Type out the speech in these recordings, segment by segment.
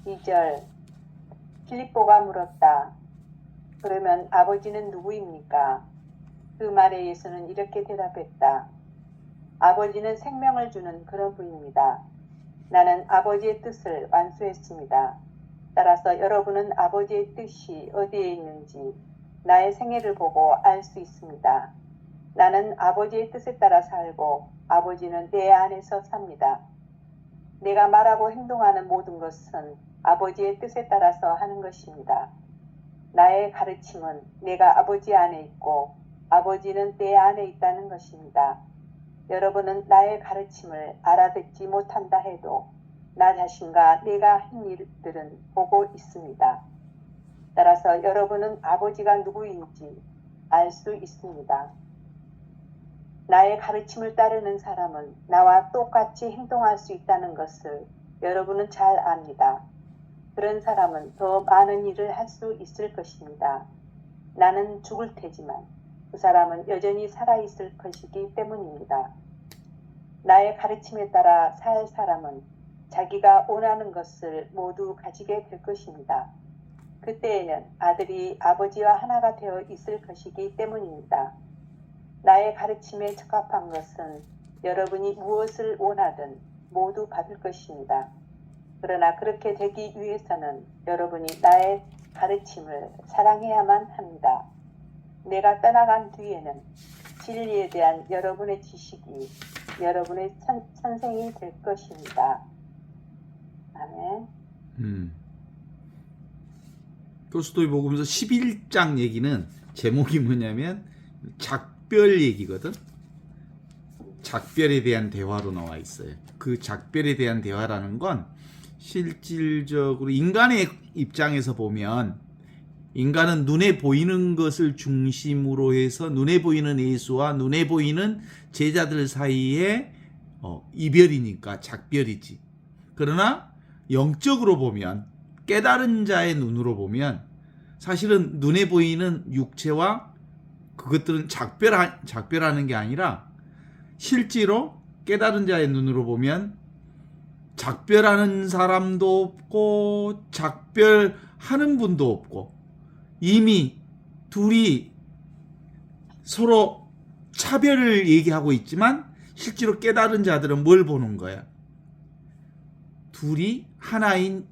2절 필립보가 물었다. 그러면 아버지는 누구입니까? 그 말에 예수는 이렇게 대답했다. 아버지는 생명을 주는 그런 분입니다. 나는 아버지의 뜻을 완수했습니다. 따라서 여러분은 아버지의 뜻이 어디에 있는지 나의 생애를 보고 알 수 있습니다. 나는 아버지의 뜻에 따라 살고 아버지는 내 안에서 삽니다. 내가 말하고 행동하는 모든 것은 아버지의 뜻에 따라서 하는 것입니다. 나의 가르침은 내가 아버지 안에 있고 아버지는 내 안에 있다는 것입니다. 여러분은 나의 가르침을 알아듣지 못한다 해도 나 자신과 내가 한 일들은 보고 있습니다. 따라서 여러분은 아버지가 누구인지 알 수 있습니다. 나의 가르침을 따르는 사람은 나와 똑같이 행동할 수 있다는 것을 여러분은 잘 압니다. 그런 사람은 더 많은 일을 할 수 있을 것입니다. 나는 죽을 테지만 그 사람은 여전히 살아있을 것이기 때문입니다. 나의 가르침에 따라 살 사람은 자기가 원하는 것을 모두 가지게 될 것입니다. 그때에는 아들이 아버지와 하나가 되어 있을 것이기 때문입니다. 나의 가르침에 적합한 것은 여러분이 무엇을 원하든 모두 받을 것입니다. 그러나 그렇게 되기 위해서는 여러분이 나의 가르침을 사랑해야만 합니다. 내가 떠나간 뒤에는 진리에 대한 여러분의 지식이 여러분의 선생이 될 것입니다. 아멘. 토스토이 복음서 11장 얘기는 제목이 뭐냐면 작별 얘기거든. 작별에 대한 대화로 나와 있어요. 그 작별에 대한 대화라는 건 실질적으로 인간의 입장에서 보면 인간은 눈에 보이는 것을 중심으로 해서 눈에 보이는 예수와 눈에 보이는 제자들 사이에 이별이니까 작별이지. 그러나 영적으로 보면 깨달은 자의 눈으로 보면 사실은 눈에 보이는 육체와 그것들은 작별하는 게 아니라 실제로 깨달은 자의 눈으로 보면 작별하는 사람도 없고 작별하는 분도 없고 이미 둘이 서로 차별을 얘기하고 있지만 실제로 깨달은 자들은 뭘 보는 거야? 둘이 하나인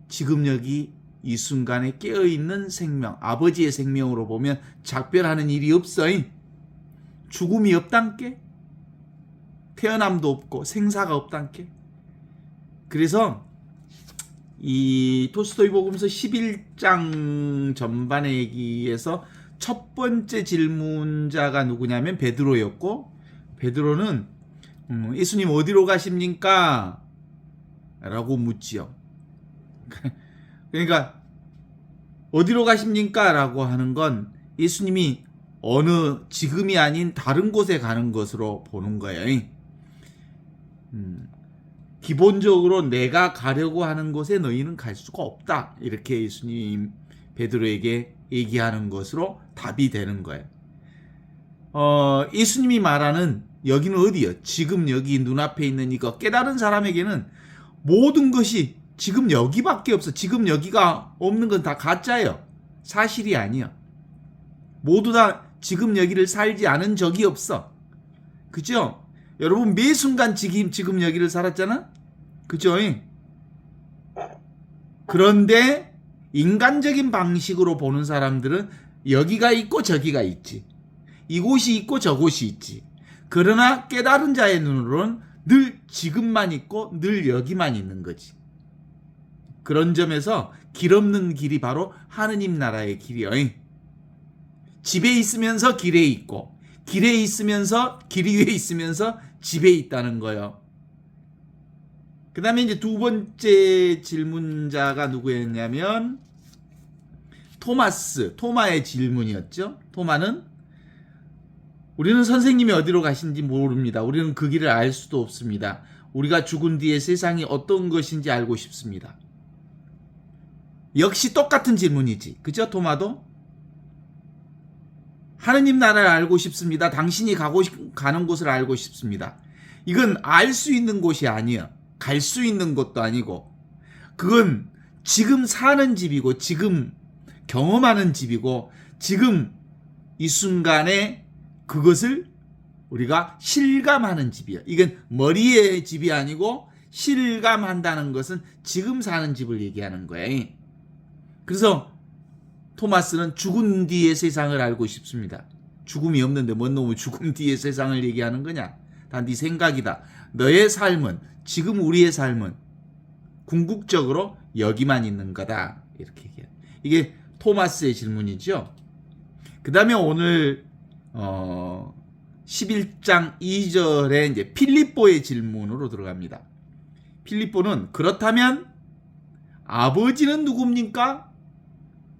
지금 여기 이 순간에 깨어있는 생명, 아버지의 생명으로 보면 작별하는 일이 없어. 죽음이 없단께? 태어남도 없고 생사가 없단께? 그래서 이 토스토이 복음서 11장 전반의 얘기에서 첫 번째 질문자가 누구냐면 베드로였고, 베드로는 예수님 어디로 가십니까? 라고 묻지요. 그러니까 어디로 가십니까? 라고 하는 건 예수님이 지금이 아닌 다른 곳에 가는 것으로 보는 거예요. 기본적으로 내가 가려고 하는 곳에 너희는 갈 수가 없다. 이렇게 예수님 베드로에게 얘기하는 것으로 답이 되는 거예요. 예수님이 말하는 여기는 어디요? 지금 여기 눈앞에 있는 이거 깨달은 사람에게는 모든 것이 지금 여기밖에 없어. 지금 여기가 없는 건 다 가짜예요. 사실이 아니야. 모두 다 지금 여기를 살지 않은 적이 없어. 그죠? 여러분 매 순간 지금 여기를 살았잖아? 그죠? 그런데 인간적인 방식으로 보는 사람들은 여기가 있고 저기가 있지. 이곳이 있고 저곳이 있지. 그러나 깨달은 자의 눈으로는 늘 지금만 있고 늘 여기만 있는 거지. 그런 점에서 길 없는 길이 바로 하느님 나라의 길이요. 집에 있으면서 길에 있고 길에 있으면서 길 위에 있으면서 집에 있다는 거예요. 그 다음에 이제 두 번째 질문자가 누구였냐면 토마의 질문이었죠. 토마는 우리는 선생님이 어디로 가신지 모릅니다. 우리는 그 길을 알 수도 없습니다. 우리가 죽은 뒤에 세상이 어떤 것인지 알고 싶습니다. 역시 똑같은 질문이지. 그죠? 토마도? 하느님 나라를 알고 싶습니다. 당신이 가는 곳을 알고 싶습니다. 이건 알 수 있는 곳이 아니야. 갈 수 있는 곳도 아니고 그건 지금 사는 집이고 지금 경험하는 집이고 지금 이 순간에 그것을 우리가 실감하는 집이야. 이건 머리의 집이 아니고 실감한다는 것은 지금 사는 집을 얘기하는 거야. 그래서 토마스는 죽은 뒤의 세상을 알고 싶습니다. 죽음이 없는데 뭔 놈의 죽음 뒤의 세상을 얘기하는 거냐? 다 네 생각이다. 너의 삶은, 지금 우리의 삶은 궁극적으로 여기만 있는 거다. 이렇게 얘기해요. 이게 토마스의 질문이죠. 그 다음에 오늘 11장 2절에 이제 필립보의 질문으로 들어갑니다. 필립보는 그렇다면 아버지는 누굽니까?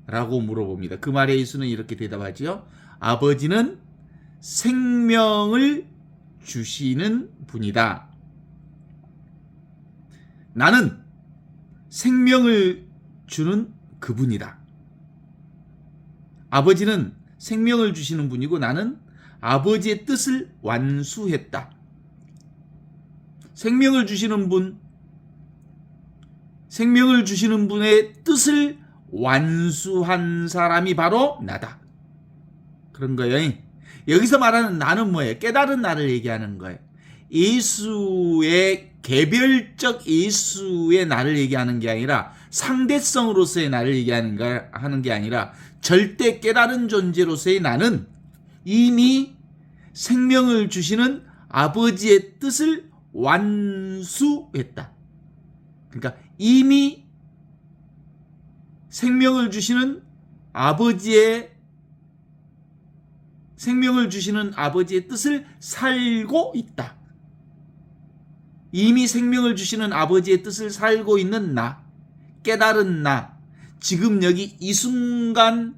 라고 물어봅니다. 그 말에 예수는 이렇게 대답하죠. 아버지는 생명을 주시는 분이다. 나는 생명을 주는 그분이다. 아버지는 생명을 주시는 분이고 나는 아버지의 뜻을 완수했다. 생명을 주시는 분, 생명을 주시는 분의 뜻을 완수한 사람이 바로 나다. 그런 거예요. 여기서 말하는 나는 뭐예요? 깨달은 나를 얘기하는 거예요. 예수의 개별적 예수의 나를 얘기하는 게 아니라 상대성으로서의 나를 얘기하는 게 아니라 절대 깨달은 존재로서의 나는 이미 생명을 주시는 아버지의 뜻을 완수했다. 그러니까 이미 생명을 주시는 아버지의 뜻을 살고 있다. 이미 생명을 주시는 아버지의 뜻을 살고 있는 나, 깨달은 나, 지금 여기 이 순간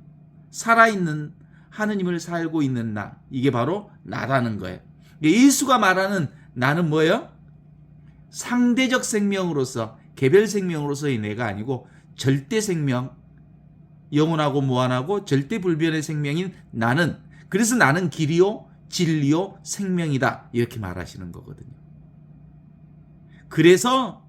살아있는 하느님을 살고 있는 나, 이게 바로 나라는 거예요. 예수가 말하는 나는 뭐예요? 상대적 생명으로서, 개별 생명으로서의 내가 아니고 절대 생명, 영원하고 무한하고 절대 불변의 생명인 나는, 그래서 나는 길이요 진리요 생명이다, 이렇게 말하시는 거거든요. 그래서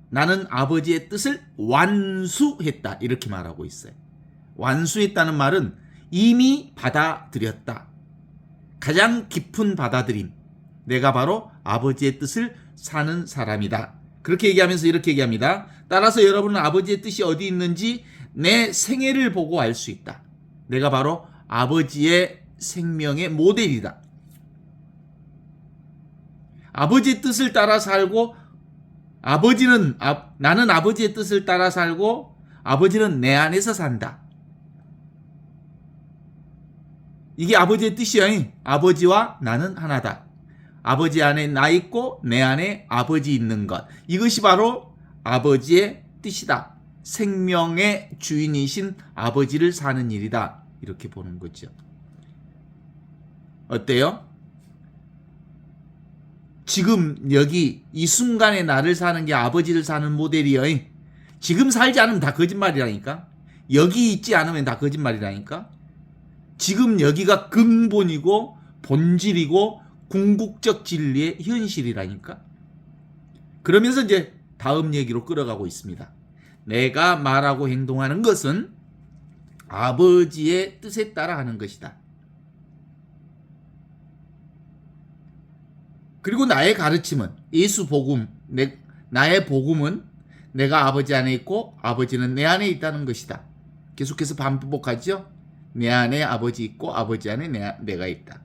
나는 아버지의 뜻을 완수했다, 이렇게 말하고 있어요. 완수했다는 말은 이미 받아들였다. 가장 깊은 받아들임. 내가 바로 아버지의 뜻을 사는 사람이다. 그렇게 얘기하면서 이렇게 얘기합니다. 따라서 여러분은 아버지의 뜻이 어디 있는지 내 생애를 보고 알 수 있다. 내가 바로 아버지의 생명의 모델이다. 아버지의 뜻을 따라 살고 나는 아버지의 뜻을 따라 살고 아버지는 내 안에서 산다. 이게 아버지의 뜻이야. 아버지와 나는 하나다. 아버지 안에 나 있고 내 안에 아버지 있는 것. 이것이 바로 아버지의 뜻이다. 생명의 주인이신 아버지를 사는 일이다. 이렇게 보는 거죠. 어때요? 지금 여기 이 순간에 나를 사는 게 아버지를 사는 모델이요. 지금 살지 않으면 다 거짓말이라니까. 여기 있지 않으면 다 거짓말이라니까. 지금 여기가 근본이고 본질이고 궁극적 진리의 현실이라니까. 그러면서 이제 다음 얘기로 끌어가고 있습니다. 내가 말하고 행동하는 것은 아버지의 뜻에 따라 하는 것이다. 그리고 나의 가르침은, 예수 복음, 나의 복음은 내가 아버지 안에 있고 아버지는 내 안에 있다는 것이다. 계속해서 반복하죠. 내 안에 아버지 있고 아버지 안에 내가 있다.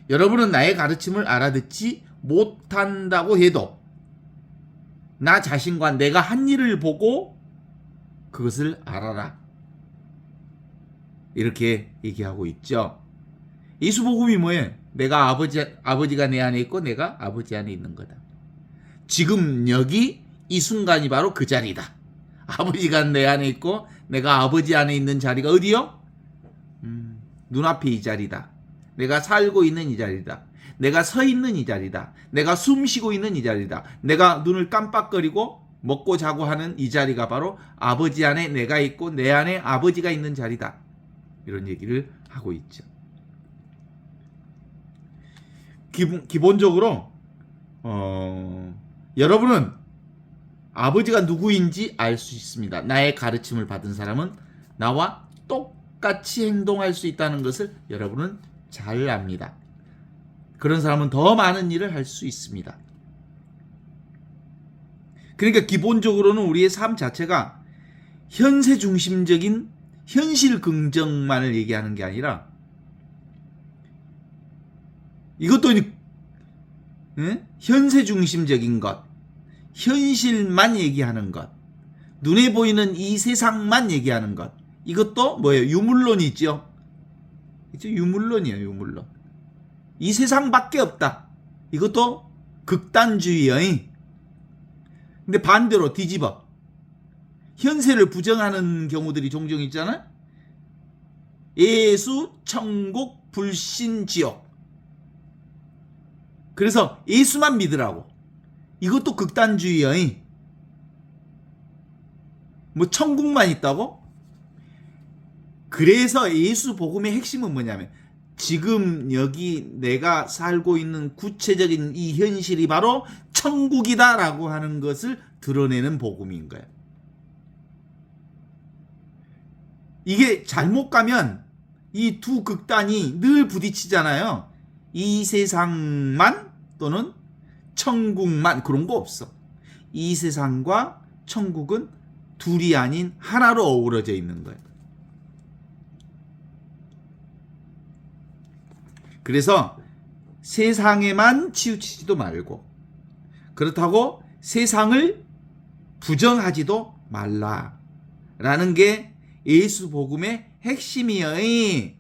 여러분은 나의 가르침을 알아듣지 못한다고 해도 나 자신과 내가 한 일을 보고 그것을 알아라. 이렇게 얘기하고 있죠. 예수 복음이 뭐예요? 내가 아버지가 내 안에 있고 내가 아버지 안에 있는 거다. 지금 여기 이 순간이 바로 그 자리다. 아버지가 내 안에 있고 내가 아버지 안에 있는 자리가 어디요? 눈앞에 이 자리다. 내가 살고 있는 이 자리다. 내가 서 있는 이 자리다. 내가 숨 쉬고 있는 이 자리다. 내가 눈을 깜빡거리고 먹고 자고 하는 이 자리가 바로 아버지 안에 내가 있고 내 안에 아버지가 있는 자리다. 이런 얘기를 하고 있죠. 기본적으로 여러분은 아버지가 누구인지 알 수 있습니다. 나의 가르침을 받은 사람은 나와 똑같이 행동할 수 있다는 것을 여러분은 잘 압니다. 그런 사람은 더 많은 일을 할 수 있습니다. 그러니까 기본적으로는 우리의 삶 자체가 현세 중심적인 현실 긍정만을 얘기하는 게 아니라 이것도 현세 중심적인 것, 현실만 얘기하는 것, 눈에 보이는 이 세상만 얘기하는 것, 이것도 뭐예요? 유물론이죠. 그죠? 유물론이에요. 유물론. 이 세상밖에 없다. 이것도 극단주의의. 근데 반대로 뒤집어 현세를 부정하는 경우들이 종종 있잖아. 예수, 천국, 불신, 지옥. 그래서 예수만 믿으라고. 이것도 극단주의의. 뭐 천국만 있다고? 그래서 예수 복음의 핵심은 뭐냐면 지금 여기 내가 살고 있는 구체적인 이 현실이 바로 천국이다라고 하는 것을 드러내는 복음인 거예요. 이게 잘못 가면 이 두 극단이 늘 부딪히잖아요. 이 세상만 또는 천국만, 그런 거 없어. 이 세상과 천국은 둘이 아닌 하나로 어우러져 있는 거예요. 그래서 세상에만 치우치지도 말고, 그렇다고 세상을 부정하지도 말라라는 게 예수 복음의 핵심이에요.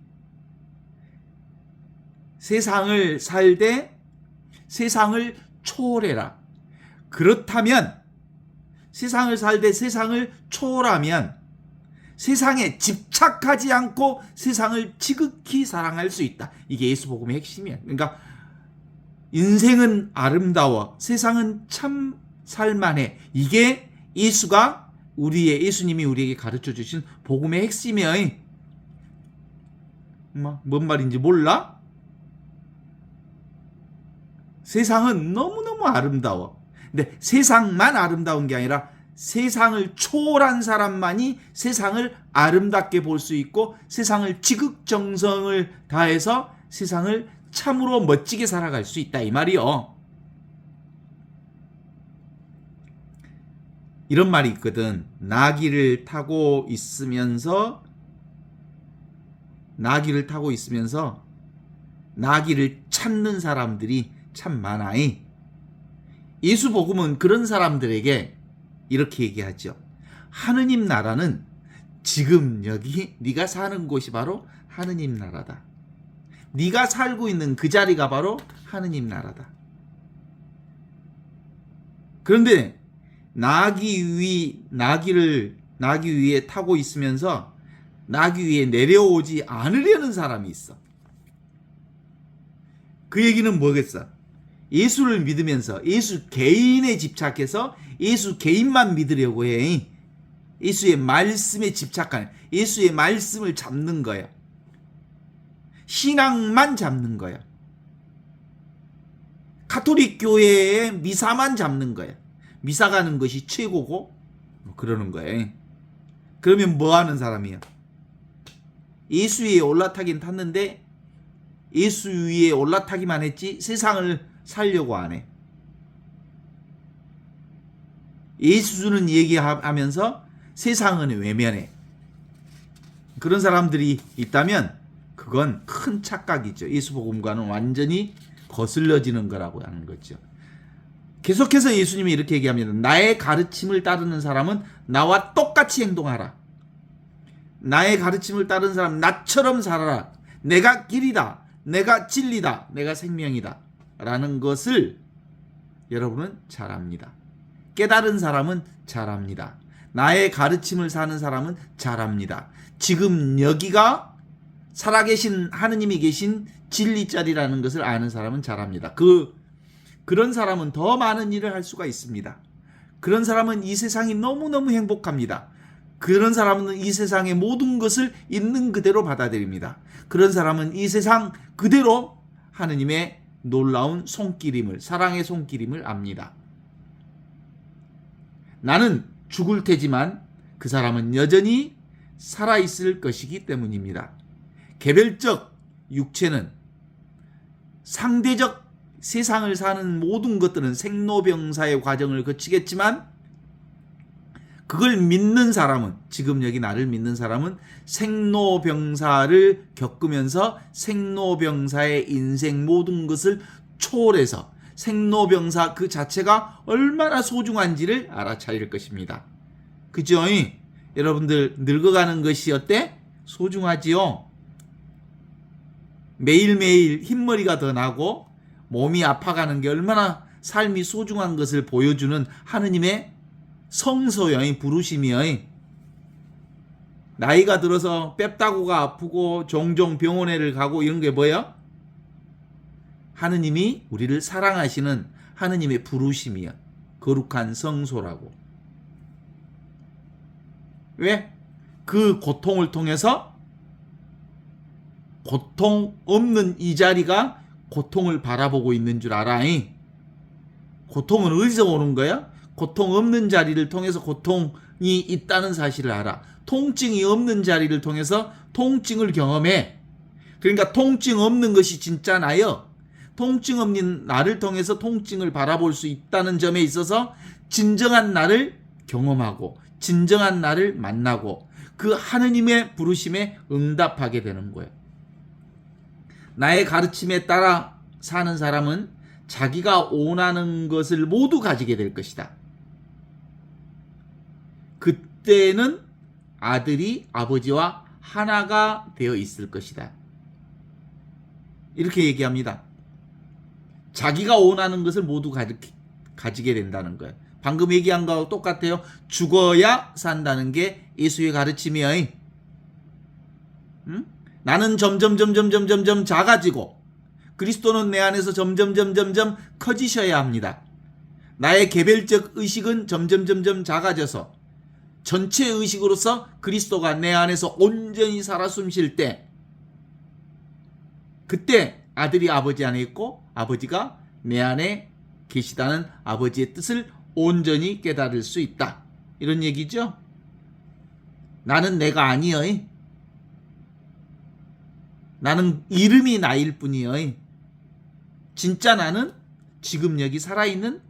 세상을 살되 세상을 초월해라. 그렇다면 세상을 살되 세상을 초월하면 세상에 집착하지 않고 세상을 지극히 사랑할 수 있다. 이게 예수 복음의 핵심이야. 그러니까 인생은 아름다워, 세상은 참 살만해. 이게 예수님이 우리에게 가르쳐 주신 복음의 핵심이야. 뭔 말인지 몰라? 세상은 너무너무 아름다워. 근데 세상만 아름다운 게 아니라 세상을 초월한 사람만이 세상을 아름답게 볼 수 있고 세상을 지극정성을 다해서 세상을 참으로 멋지게 살아갈 수 있다, 이 말이요. 이런 말이 있거든. 나귀를 타고 있으면서 나귀를 찾는 사람들이 참 많아이. 예수 복음은 그런 사람들에게 이렇게 얘기하죠. 하느님 나라는 지금 여기 네가 사는 곳이 바로 하느님 나라다. 네가 살고 있는 그 자리가 바로 하느님 나라다. 그런데 나귀 위에 타고 있으면서 나귀 위에 내려오지 않으려는 사람이 있어. 그 얘기는 뭐겠어? 예수를 믿으면서 예수 개인에 집착해서 예수 개인만 믿으려고 해. 예수의 말씀에 집착하는, 예수의 말씀을 잡는 거야. 신앙만 잡는 거야. 가톨릭 교회의 미사만 잡는 거야. 미사 가는 것이 최고고 그러는 거야. 그러면 뭐 하는 사람이야? 예수 위에 올라타긴 탔는데 예수 위에 올라타기만 했지 세상을 살려고 안 해. 예수는 얘기하면서 세상은 외면해. 그런 사람들이 있다면 그건 큰 착각이죠. 예수 복음과는 완전히 거슬러지는 거라고 하는 거죠. 계속해서 예수님이 이렇게 얘기합니다. 나의 가르침을 따르는 사람은 나와 똑같이 행동하라. 나의 가르침을 따르는 사람 나처럼 살아라. 내가 길이다. 내가 진리다. 내가 생명이다. 라는 것을 여러분은 잘 압니다. 깨달은 사람은 잘 압니다. 나의 가르침을 사는 사람은 잘 압니다. 지금 여기가 살아계신 하느님이 계신 진리 자리라는 것을 아는 사람은 잘 압니다. 그런 사람은 더 많은 일을 할 수가 있습니다. 그런 사람은 이 세상이 너무너무 행복합니다. 그런 사람은 이 세상의 모든 것을 있는 그대로 받아들입니다. 그런 사람은 이 세상 그대로 하느님의 놀라운 손길임을, 사랑의 손길임을 압니다. 나는 죽을 테지만 그 사람은 여전히 살아있을 것이기 때문입니다. 개별적 육체는 상대적 세상을 사는 모든 것들은 생로병사의 과정을 거치겠지만 그걸 믿는 사람은, 지금 여기 나를 믿는 사람은 생로병사를 겪으면서 생로병사의 인생 모든 것을 초월해서 생로병사 그 자체가 얼마나 소중한지를 알아차릴 것입니다. 그죠? 여러분들 늙어가는 것이 어때? 소중하지요? 매일매일 흰머리가 더 나고 몸이 아파가는 게 얼마나 삶이 소중한 것을 보여주는 하느님의 성소여, 부르심이여. 나이가 들어서 뺨따구가 아프고 종종 병원에를 가고 이런 게 뭐야? 하느님이 우리를 사랑하시는 하느님의 부르심이야. 거룩한 성소라고. 왜? 그 고통을 통해서 고통 없는 이 자리가 고통을 바라보고 있는 줄 알아. 고통은 어디서 오는 거야? 고통 없는 자리를 통해서 고통이 있다는 사실을 알아. 통증이 없는 자리를 통해서 통증을 경험해. 그러니까 통증 없는 것이 진짜 나여. 통증 없는 나를 통해서 통증을 바라볼 수 있다는 점에 있어서 진정한 나를 경험하고 진정한 나를 만나고 그 하느님의 부르심에 응답하게 되는 거예요. 나의 가르침에 따라 사는 사람은 자기가 원하는 것을 모두 가지게 될 것이다. 그때는 아들이 아버지와 하나가 되어 있을 것이다. 이렇게 얘기합니다. 자기가 원하는 것을 모두 가지게 된다는 거예요. 방금 얘기한 거하고 똑같아요. 죽어야 산다는 게 예수의 가르침이에요. 응? 나는 점점 작아지고 그리스도는 내 안에서 점점 커지셔야 합니다. 나의 개별적 의식은 점점 작아져서 전체 의식으로서 그리스도가 내 안에서 온전히 살아 숨쉴 때, 그때 아들이 아버지 안에 있고 아버지가 내 안에 계시다는 아버지의 뜻을 온전히 깨달을 수 있다. 이런 얘기죠. 나는 내가 아니여. 나는 이름이 나일 뿐이여. 진짜 나는 지금 여기 살아있는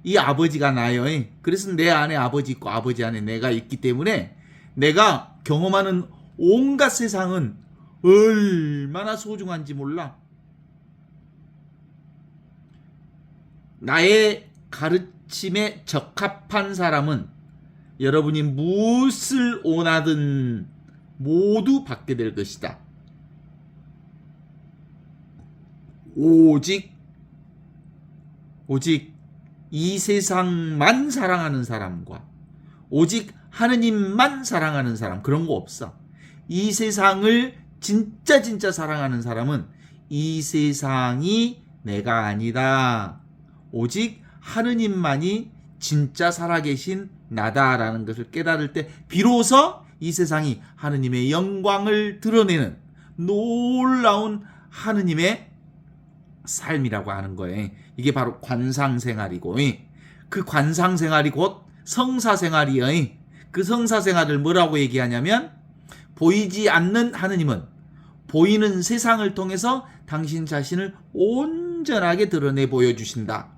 이 아버지가 나요. 그래서 내 안에 아버지 있고 아버지 안에 내가 있기 때문에 내가 경험하는 온갖 세상은 얼마나 소중한지 몰라. 나의 가르침에 적합한 사람은 여러분이 무엇을 원하든 모두 받게 될 것이다. 오직 이 세상만 사랑하는 사람과 오직 하느님만 사랑하는 사람, 그런 거 없어. 이 세상을 진짜 사랑하는 사람은 이 세상이 내가 아니다. 오직 하느님만이 진짜 살아계신 나다라는 것을 깨달을 때 비로소 이 세상이 하느님의 영광을 드러내는 놀라운 하느님의 삶이라고 하는 거예요. 이게 바로 관상생활이고, 그 관상생활이 곧 성사생활이에요. 그 성사생활을 뭐라고 얘기하냐면, 보이지 않는 하느님은 보이는 세상을 통해서 당신 자신을 온전하게 드러내 보여주신다.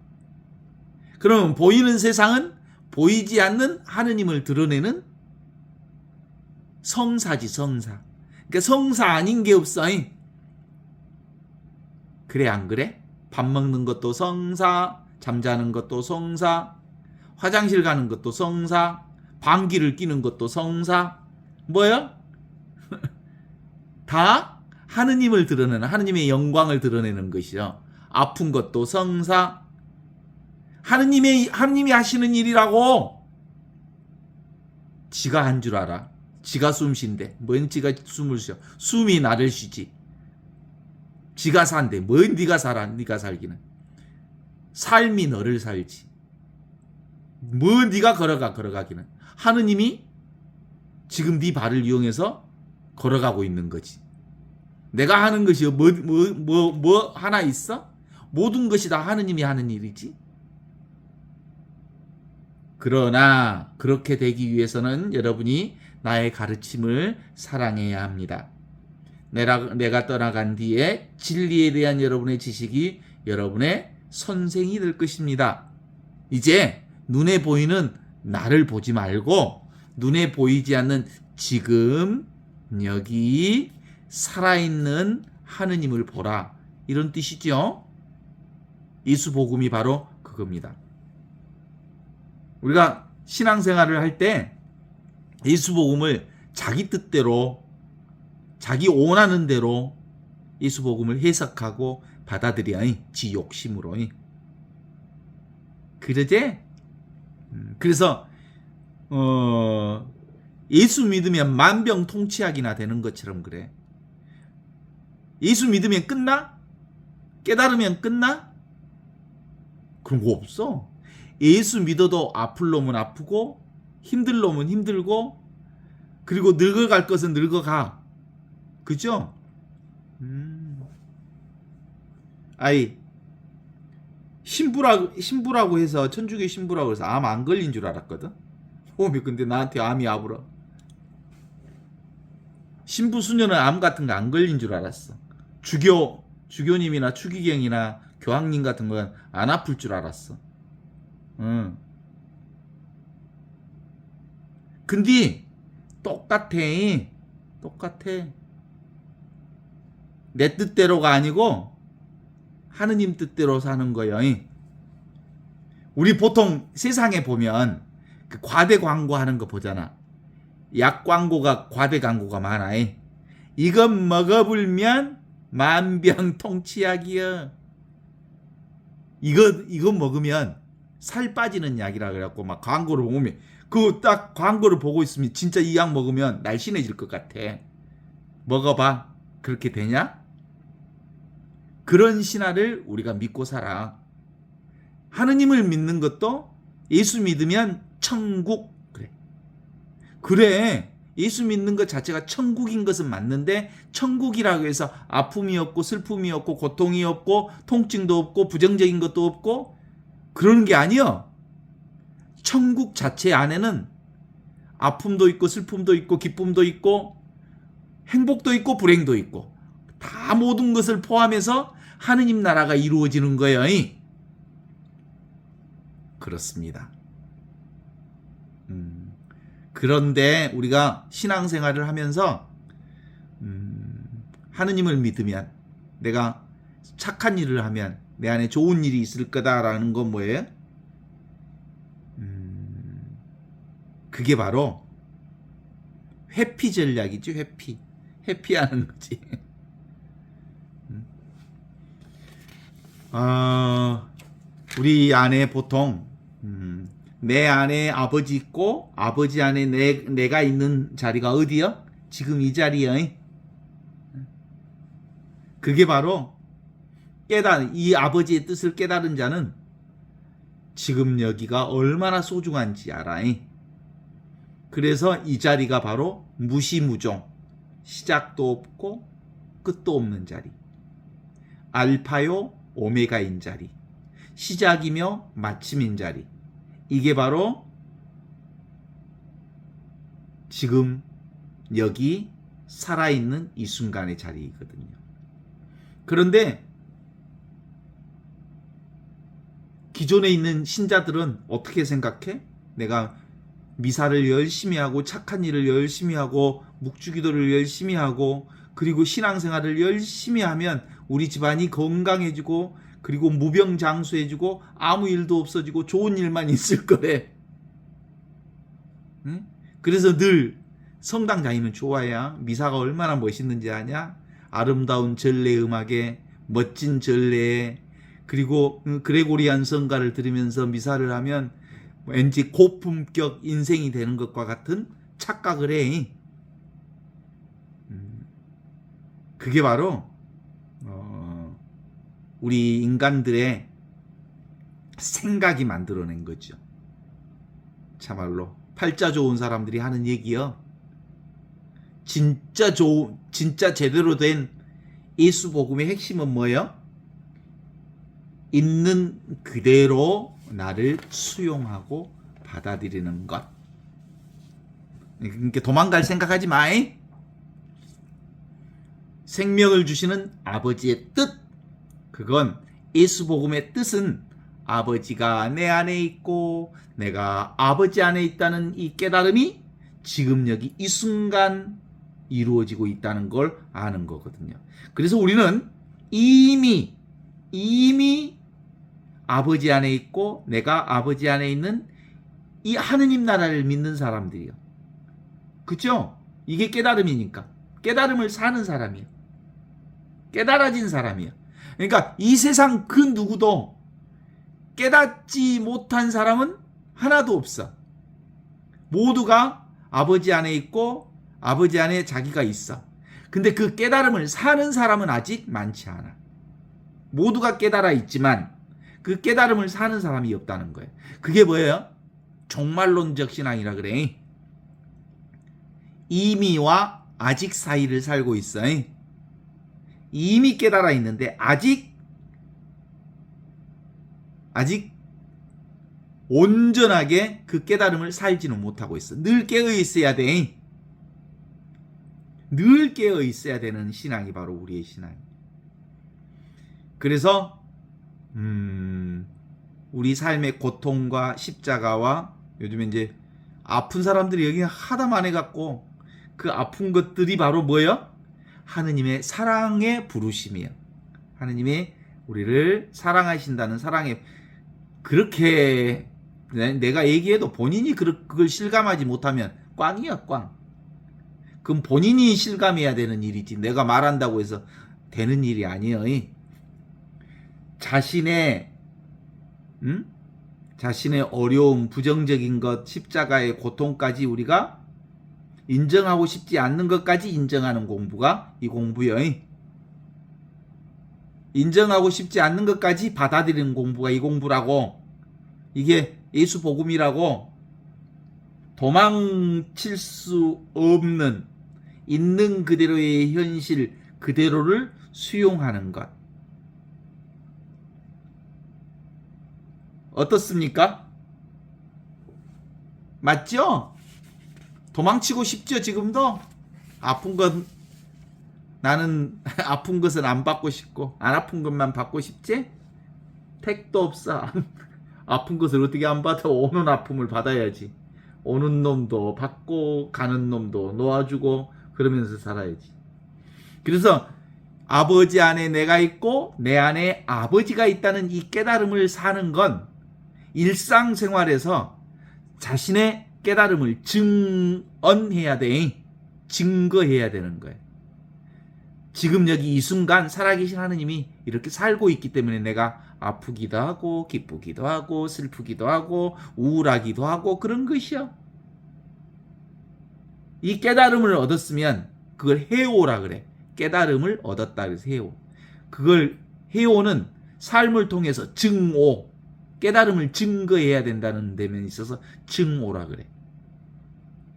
그러면 보이는 세상은 보이지 않는 하느님을 드러내는 성사지, 성사. 그러니까 성사 아닌 게 없어. 그래, 안 그래? 밥 먹는 것도 성사, 잠자는 것도 성사, 화장실 가는 것도 성사, 방귀를 뀌는 것도 성사. 뭐야? 다 하느님을 드러내는, 하느님의 영광을 드러내는 것이죠. 아픈 것도 성사. 하느님이 하시는 일이라고. 지가 한 줄 알아. 지가 숨 쉰대. 뭔 지가 숨을 쉬어. 숨이 나를 쉬지. 지가 산대. 뭔 네가 살아. 네가 살기는. 삶이 너를 살지. 뭐 네가 걸어가기는. 하느님이 지금 네 발을 이용해서 걸어가고 있는 거지. 내가 하는 것이 뭐 하나 있어? 모든 것이 다 하느님이 하는 일이지. 그러나 그렇게 되기 위해서는 여러분이 나의 가르침을 사랑해야 합니다. 내가 떠나간 뒤에 진리에 대한 여러분의 지식이 여러분의 선생이 될 것입니다. 이제 눈에 보이는 나를 보지 말고 눈에 보이지 않는 지금 여기 살아있는 하느님을 보라. 이런 뜻이죠. 예수 복음이 바로 그겁니다. 우리가 신앙생활을 할 때 예수 복음을 자기 뜻대로 자기 원하는 대로 예수 복음을 해석하고 받아들여 지 욕심으로. 그러지? 그래서 예수 믿으면 만병통치약이나 되는 것처럼 그래. 예수 믿으면 끝나? 깨달으면 끝나? 그런 거 없어. 예수 믿어도 아플 놈은 아프고 힘들 놈은 힘들고 그리고 늙어갈 것은 늙어가. 그죠? 아이 신부라고 해서 천주교 신부라고 해서 암 안 걸린 줄 알았거든. 근데 나한테 암이 와버려. 신부 수녀는 암 같은 거 안 걸린 줄 알았어. 주교님이나 추기경이나 교황님 같은 건 안 아플 줄 알았어. 근데 똑같아. 내 뜻대로가 아니고 하느님 뜻대로 사는 거예요. 우리 보통 세상에 보면 그 과대 광고하는 거 보잖아. 약 광고가 과대 광고가 많아. 이것 먹어불면 만병통치약이야. 이거 먹으면 살 빠지는 약이라 그래갖고 막 광고를 보면 그 딱 광고를 보고 있으면 진짜 이 약 먹으면 날씬해질 것 같아. 먹어봐. 그렇게 되냐? 그런 신화를 우리가 믿고 살아. 하느님을 믿는 것도 예수 믿으면 천국. 그래. 예수 믿는 것 자체가 천국인 것은 맞는데 천국이라고 해서 아픔이 없고 슬픔이 없고 고통이 없고 통증도 없고 부정적인 것도 없고 그러는 게 아니야. 천국 자체 안에는 아픔도 있고 슬픔도 있고 기쁨도 있고 행복도 있고 불행도 있고 다 모든 것을 포함해서 하느님 나라가 이루어지는 거예요. 그렇습니다. 그런데 우리가 신앙생활을 하면서 하느님을 믿으면 내가 착한 일을 하면 내 안에 좋은 일이 있을 거다라는 건 뭐예요? 그게 바로 회피 전략이죠. 회피하는 거지. 우리 안에 보통 내 안에 아버지 있고 아버지 안에 내가 있는 자리가 어디요? 지금 이 자리요. 그게 바로 이 아버지의 뜻을 깨달은 자는 지금 여기가 얼마나 소중한지 알아. 그래서 이 자리가 바로 무시무종, 시작도 없고 끝도 없는 자리, 알파요 오메가인 자리, 시작이며 마침인 자리. 이게 바로 지금 여기 살아있는 이 순간의 자리이거든요. 그런데 기존에 있는 신자들은 어떻게 생각해? 내가 미사를 열심히 하고 착한 일을 열심히 하고 묵주기도를 열심히 하고 그리고 신앙생활을 열심히 하면 우리 집안이 건강해지고 그리고 무병장수해지고 아무 일도 없어지고 좋은 일만 있을 거래. 응? 그래서 늘 성당 다니면 좋아야 미사가 얼마나 멋있는지 아냐? 아름다운 전래 음악에 멋진 전래에 그리고 그레고리안 성가를 들으면서 미사를 하면 왠지 고품격 인생이 되는 것과 같은 착각을 해. 그게 바로 우리 인간들의 생각이 만들어낸 거죠. 참말로 팔자 좋은 사람들이 하는 얘기요. 진짜 제대로 된 예수 복음의 핵심은 뭐예요? 있는 그대로 나를 수용하고 받아들이는 것. 그러니까 도망갈 생각하지 마이. 생명을 주시는 아버지의 뜻, 그건 예수복음의 뜻은 아버지가 내 안에 있고 내가 아버지 안에 있다는 이 깨달음이 지금 여기 이 순간 이루어지고 있다는 걸 아는 거거든요. 그래서 우리는 이미 아버지 안에 있고 내가 아버지 안에 있는 이 하느님 나라를 믿는 사람들이요. 그죠? 이게 깨달음이니까. 깨달음을 사는 사람이에요. 깨달아진 사람이에요. 그러니까 이 세상 그 누구도 깨닫지 못한 사람은 하나도 없어. 모두가 아버지 안에 있고 아버지 안에 자기가 있어. 근데 그 깨달음을 사는 사람은 아직 많지 않아. 모두가 깨달아 있지만 그 깨달음을 사는 사람이 없다는 거예요. 그게 뭐예요? 종말론적 신앙이라 그래. 이미와 아직 사이를 살고 있어. 이미 깨달아 있는데 아직 온전하게 그 깨달음을 살지는 못하고 있어. 늘 깨어 있어야 돼. 늘 깨어 있어야 되는 신앙이 바로 우리의 신앙. 그래서 우리 삶의 고통과 십자가와 요즘에 이제 아픈 사람들이 여기 하다 많이 갖고 그 아픈 것들이 바로 뭐예요? 하느님의 사랑의 부르심이에요. 하느님이 우리를 사랑하신다는 사랑의, 그렇게 내가 얘기해도 본인이 그걸 실감하지 못하면 꽝이야, 꽝. 그럼 본인이 실감해야 되는 일이지 내가 말한다고 해서 되는 일이 아니에요. 자신의 어려움, 부정적인 것, 십자가의 고통까지 우리가 인정하고 싶지 않는 것까지 인정하는 공부가 이 공부요. 인정하고 싶지 않는 것까지 받아들이는 공부가 이 공부라고. 이게 예수 복음이라고. 도망칠 수 없는 있는 그대로의 현실 그대로를 수용하는 것. 어떻습니까? 맞죠? 도망치고 싶죠, 지금도? 아픈 건, 나는 아픈 것은 안 받고 싶고, 안 아픈 것만 받고 싶지? 택도 없어. 아픈 것을 어떻게 안 받아? 오는 아픔을 받아야지. 오는 놈도 받고, 가는 놈도 놓아주고, 그러면서 살아야지. 그래서, 아버지 안에 내가 있고, 내 안에 아버지가 있다는 이 깨달음을 사는 건, 일상생활에서 자신의 깨달음을 증언해야 돼. 증거해야 되는 거예요. 지금 여기 이 순간 살아계신 하느님이 이렇게 살고 있기 때문에 내가 아프기도 하고 기쁘기도 하고 슬프기도 하고 우울하기도 하고 그런 것이요. 이 깨달음을 얻었으면 그걸 해오라 그래. 깨달음을 얻었다 그래서 해오. 그걸 해오는 삶을 통해서 증오. 깨달음을 증거해야 된다는 데에 있어서 증오라 그래.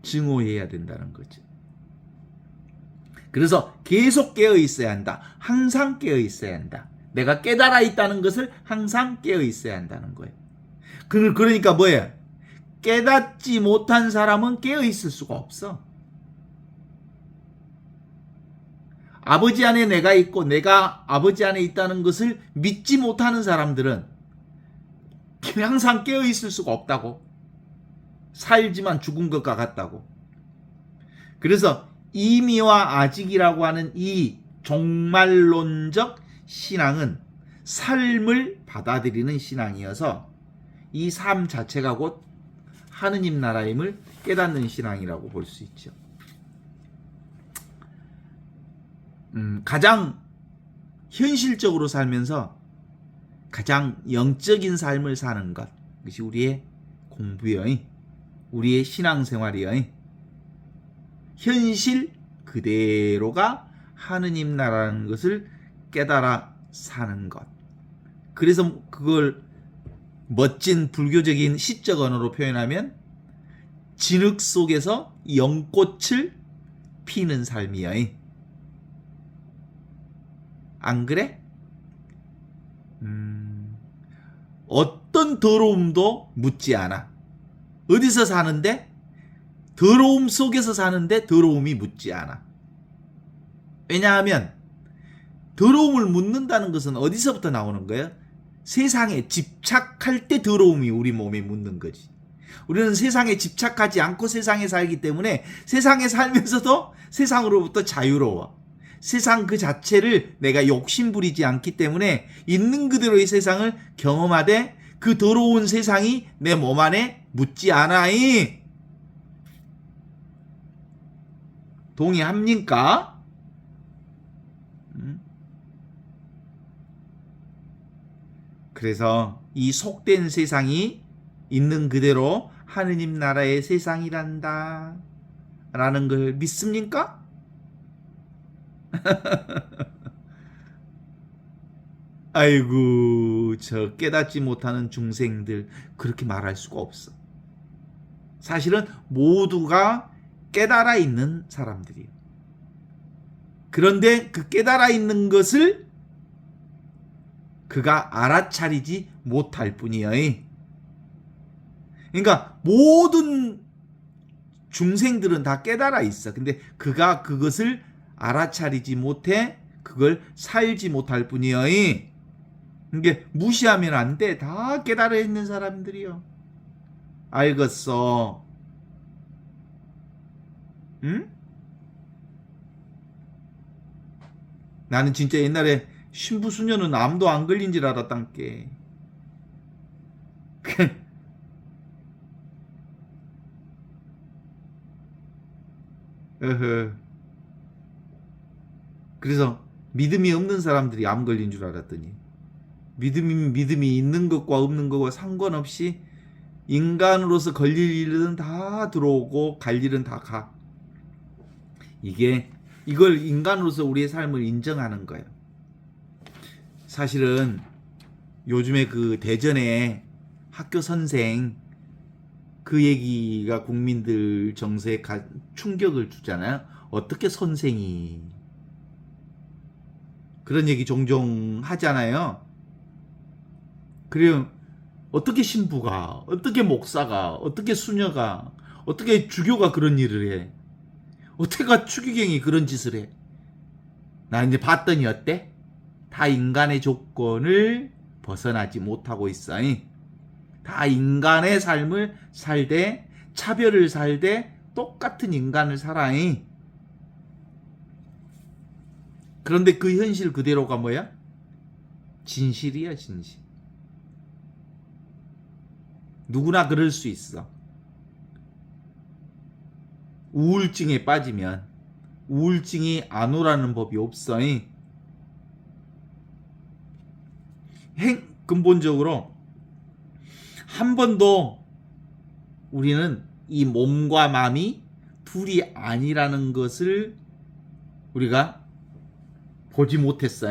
증오해야 된다는 거죠. 그래서 계속 깨어 있어야 한다. 항상 깨어 있어야 한다. 내가 깨달아 있다는 것을 항상 깨어 있어야 한다는 거예요. 그러니까 뭐예요? 깨닫지 못한 사람은 깨어 있을 수가 없어. 아버지 안에 내가 있고 내가 아버지 안에 있다는 것을 믿지 못하는 사람들은 항상 깨어 있을 수가 없다고. 살지만 죽은 것과 같다고. 그래서 이미와 아직이라고 하는 이 종말론적 신앙은 삶을 받아들이는 신앙이어서 이 삶 자체가 곧 하느님 나라임을 깨닫는 신앙이라고 볼 수 있죠. 가장 현실적으로 살면서 가장 영적인 삶을 사는 것, 그것이 우리의 공부요, 우리의 신앙생활이요. 현실 그대로가 하느님 나라라는 것을 깨달아 사는 것. 그래서 그걸 멋진 불교적인 시적 언어로 표현하면 진흙 속에서 연꽃을 피는 삶이야. 안 그래? 어떤 더러움도 묻지 않아. 어디서 사는데? 더러움 속에서 사는데 더러움이 묻지 않아. 왜냐하면 더러움을 묻는다는 것은 어디서부터 나오는 거예요? 세상에 집착할 때 더러움이 우리 몸에 묻는 거지. 우리는 세상에 집착하지 않고 세상에 살기 때문에 세상에 살면서도 세상으로부터 자유로워. 세상 그 자체를 내가 욕심부리지 않기 때문에 있는 그대로의 세상을 경험하되 그 더러운 세상이 내 몸 안에 묻지 않아이. 동의합니까? 그래서 이 속된 세상이 있는 그대로 하느님 나라의 세상이란다 라는 걸 믿습니까? 아이고, 저 깨닫지 못하는 중생들, 그렇게 말할 수가 없어. 사실은 모두가 깨달아 있는 사람들이에요. 그런데 그 깨달아 있는 것을 그가 알아차리지 못할 뿐이에요. 그러니까 모든 중생들은 다 깨달아 있어. 근데 그가 그것을 알아차리지 못해 그걸 살지 못할 뿐이에요. 이게 무시하면 안 돼. 다 깨달아 있는 사람들이요. 알겠어. 응? 나는 진짜 옛날에 신부수녀는 암도 안 걸린 줄 알았단께. 그래서 믿음이 없는 사람들이 암 걸린 줄 알았더니 믿음이 있는 것과 없는 것과 상관없이 인간으로서 걸릴 일은 다 들어오고 갈 일은 다 가. 이걸 인간으로서 우리의 삶을 인정하는 거예요. 사실은 요즘에 그 대전에 학교 선생 그 얘기가 국민들 정서에 충격을 주잖아요. 어떻게 선생이 그런 얘기 종종 하잖아요. 그래요. 어떻게 신부가, 어떻게 목사가, 어떻게 수녀가, 어떻게 주교가 그런 일을 해? 어떻게 추기경이 그런 짓을 해? 나 이제 봤더니 어때? 다 인간의 조건을 벗어나지 못하고 있어. 다 인간의 삶을 살되 차별을 살되 똑같은 인간을 살아. 그런데 그 현실 그대로가 뭐야? 진실이야, 진실. 누구나 그럴 수 있어. 우울증에 빠지면 우울증이 안 오라는 법이 없어. 근본적으로 한 번도 우리는 이 몸과 마음이 둘이 아니라는 것을 우리가 보지 못했어.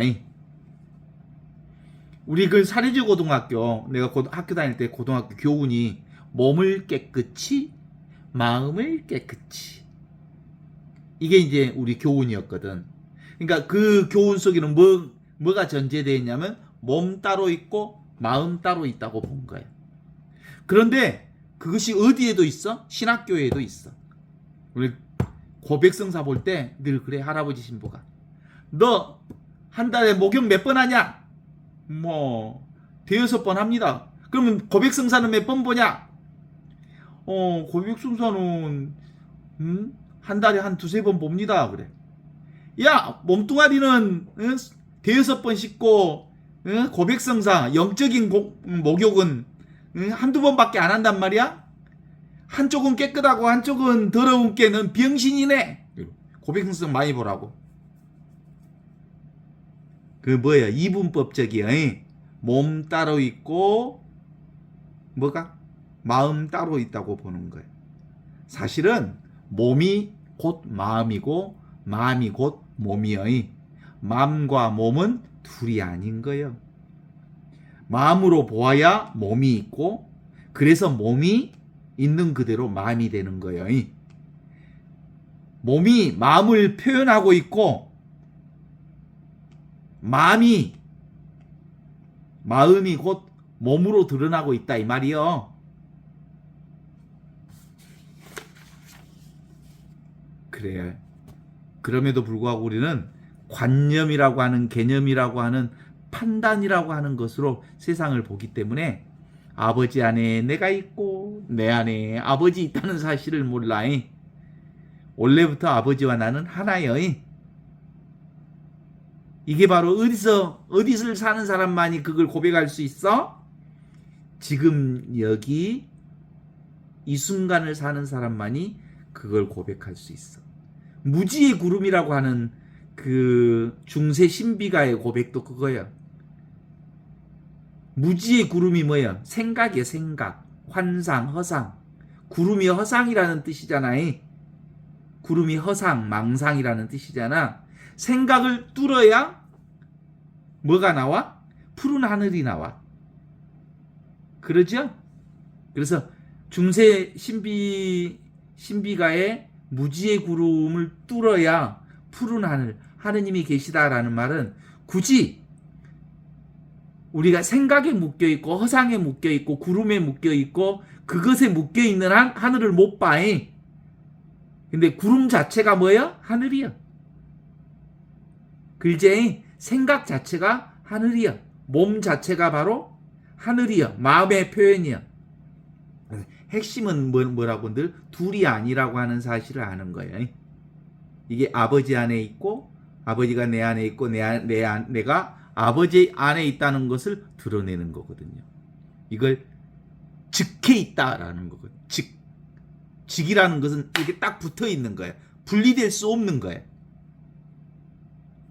우리 그 사리지 고등학교, 내가 학교 다닐 때 고등학교 교훈이 몸을 깨끗이 마음을 깨끗이, 이게 이제 우리 교훈이었거든. 그러니까 그 교훈 속에는 뭐가 전제되어 있냐면 몸 따로 있고 마음 따로 있다고 본 거예요. 그런데 그것이 어디에도 있어? 신학교에도 있어. 우리 고백성사 볼 때 늘 그래. 할아버지 신부가 너 한 달에 목욕 몇 번 하냐? 뭐 대여섯 번 합니다. 그러면 고백성사는 몇 번 보냐? 고백성사는 한 달에 한 두세 번 봅니다. 그래. 야, 몸뚱아리는 대여섯 번 씻고 고백성사 영적인 목욕은 한두 번밖에 안 한단 말이야? 한쪽은 깨끗하고 한쪽은 더러운 깨는 병신이네. 고백성사 많이 보라고. 그 뭐야, 이분법적이야. 몸 따로 있고 뭐가? 마음 따로 있다고 보는 거예요. 사실은 몸이 곧 마음이고 마음이 곧 몸이야. 마음과 몸은 둘이 아닌 거예요. 마음으로 보아야 몸이 있고, 그래서 몸이 있는 그대로 마음이 되는 거예요. 몸이 마음을 표현하고 있고 마음이 곧 몸으로 드러나고 있다 이 말이요. 그래요. 그럼에도 불구하고 우리는 관념이라고 하는, 개념이라고 하는, 판단이라고 하는 것으로 세상을 보기 때문에 아버지 안에 내가 있고 내 안에 아버지 있다는 사실을 몰라. 원래부터 아버지와 나는 하나여. 이게 바로 어디서 사는 사람만이 그걸 고백할 수 있어? 지금 여기 이 순간을 사는 사람만이 그걸 고백할 수 있어. 무지의 구름이라고 하는 그 중세 신비가의 고백도 그거야. 무지의 구름이 뭐야? 생각이야, 생각. 환상, 허상. 구름이 허상이라는 뜻이잖아. 구름이 허상, 망상이라는 뜻이잖아. 생각을 뚫어야 뭐가 나와? 푸른 하늘이 나와. 그러죠? 그래서 중세 신비가의 무지의 구름을 뚫어야 푸른 하늘, 하느님이 계시다라는 말은 굳이 우리가 생각에 묶여있고 허상에 묶여있고 구름에 묶여있고 그것에 묶여있는 하늘을 못 봐. 근데 구름 자체가 뭐야? 하늘이야. 글쎄 생각 자체가 하늘이야. 몸 자체가 바로 하늘이야. 마음의 표현이야. 핵심은 뭐라고들 둘이 아니라고 하는 사실을 아는 거예요. 이게 아버지 안에 있고 아버지가 내 안에 있고 내가 아버지 안에 있다는 것을 드러내는 거거든요. 이걸 즉해 있다라는 거거든요. 직이라는 것은 이렇게 딱 붙어 있는 거예요. 분리될 수 없는 거예요.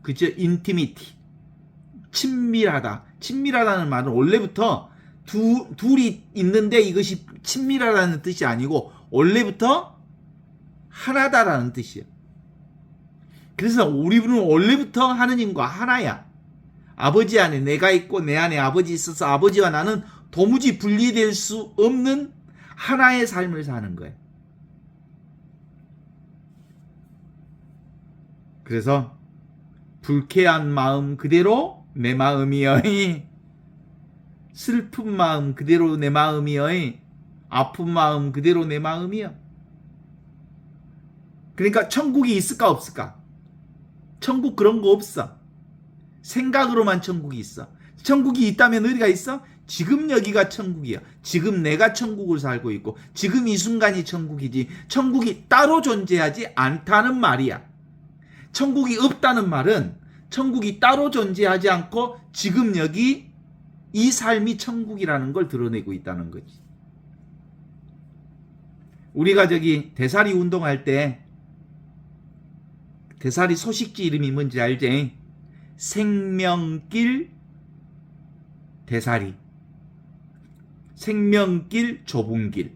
그죠? 인티미티. 친밀하다. 친밀하다는 말은 원래부터 둘이 있는데 이것이 친밀하다는 뜻이 아니고 원래부터 하나다라는 뜻이에요. 그래서 우리는 원래부터 하느님과 하나야. 아버지 안에 내가 있고 내 안에 아버지 있어서 아버지와 나는 도무지 분리될 수 없는 하나의 삶을 사는 거예요. 그래서 불쾌한 마음 그대로 내 마음이여. 슬픈 마음 그대로 내 마음이여. 아픈 마음 그대로 내 마음이여. 그러니까 천국이 있을까 없을까? 천국 그런 거 없어. 생각으로만 천국이 있어. 천국이 있다면 어디가 있어? 지금 여기가 천국이야. 지금 내가 천국을 살고 있고 지금 이 순간이 천국이지. 천국이 따로 존재하지 않다는 말이야. 천국이 없다는 말은 천국이 따로 존재하지 않고 지금 여기 이 삶이 천국이라는 걸 드러내고 있다는 거지. 우리가 저기 대사리 운동할 때 대사리 소식지 이름이 뭔지 알지? 생명길 대사리. 생명길 좁은 길.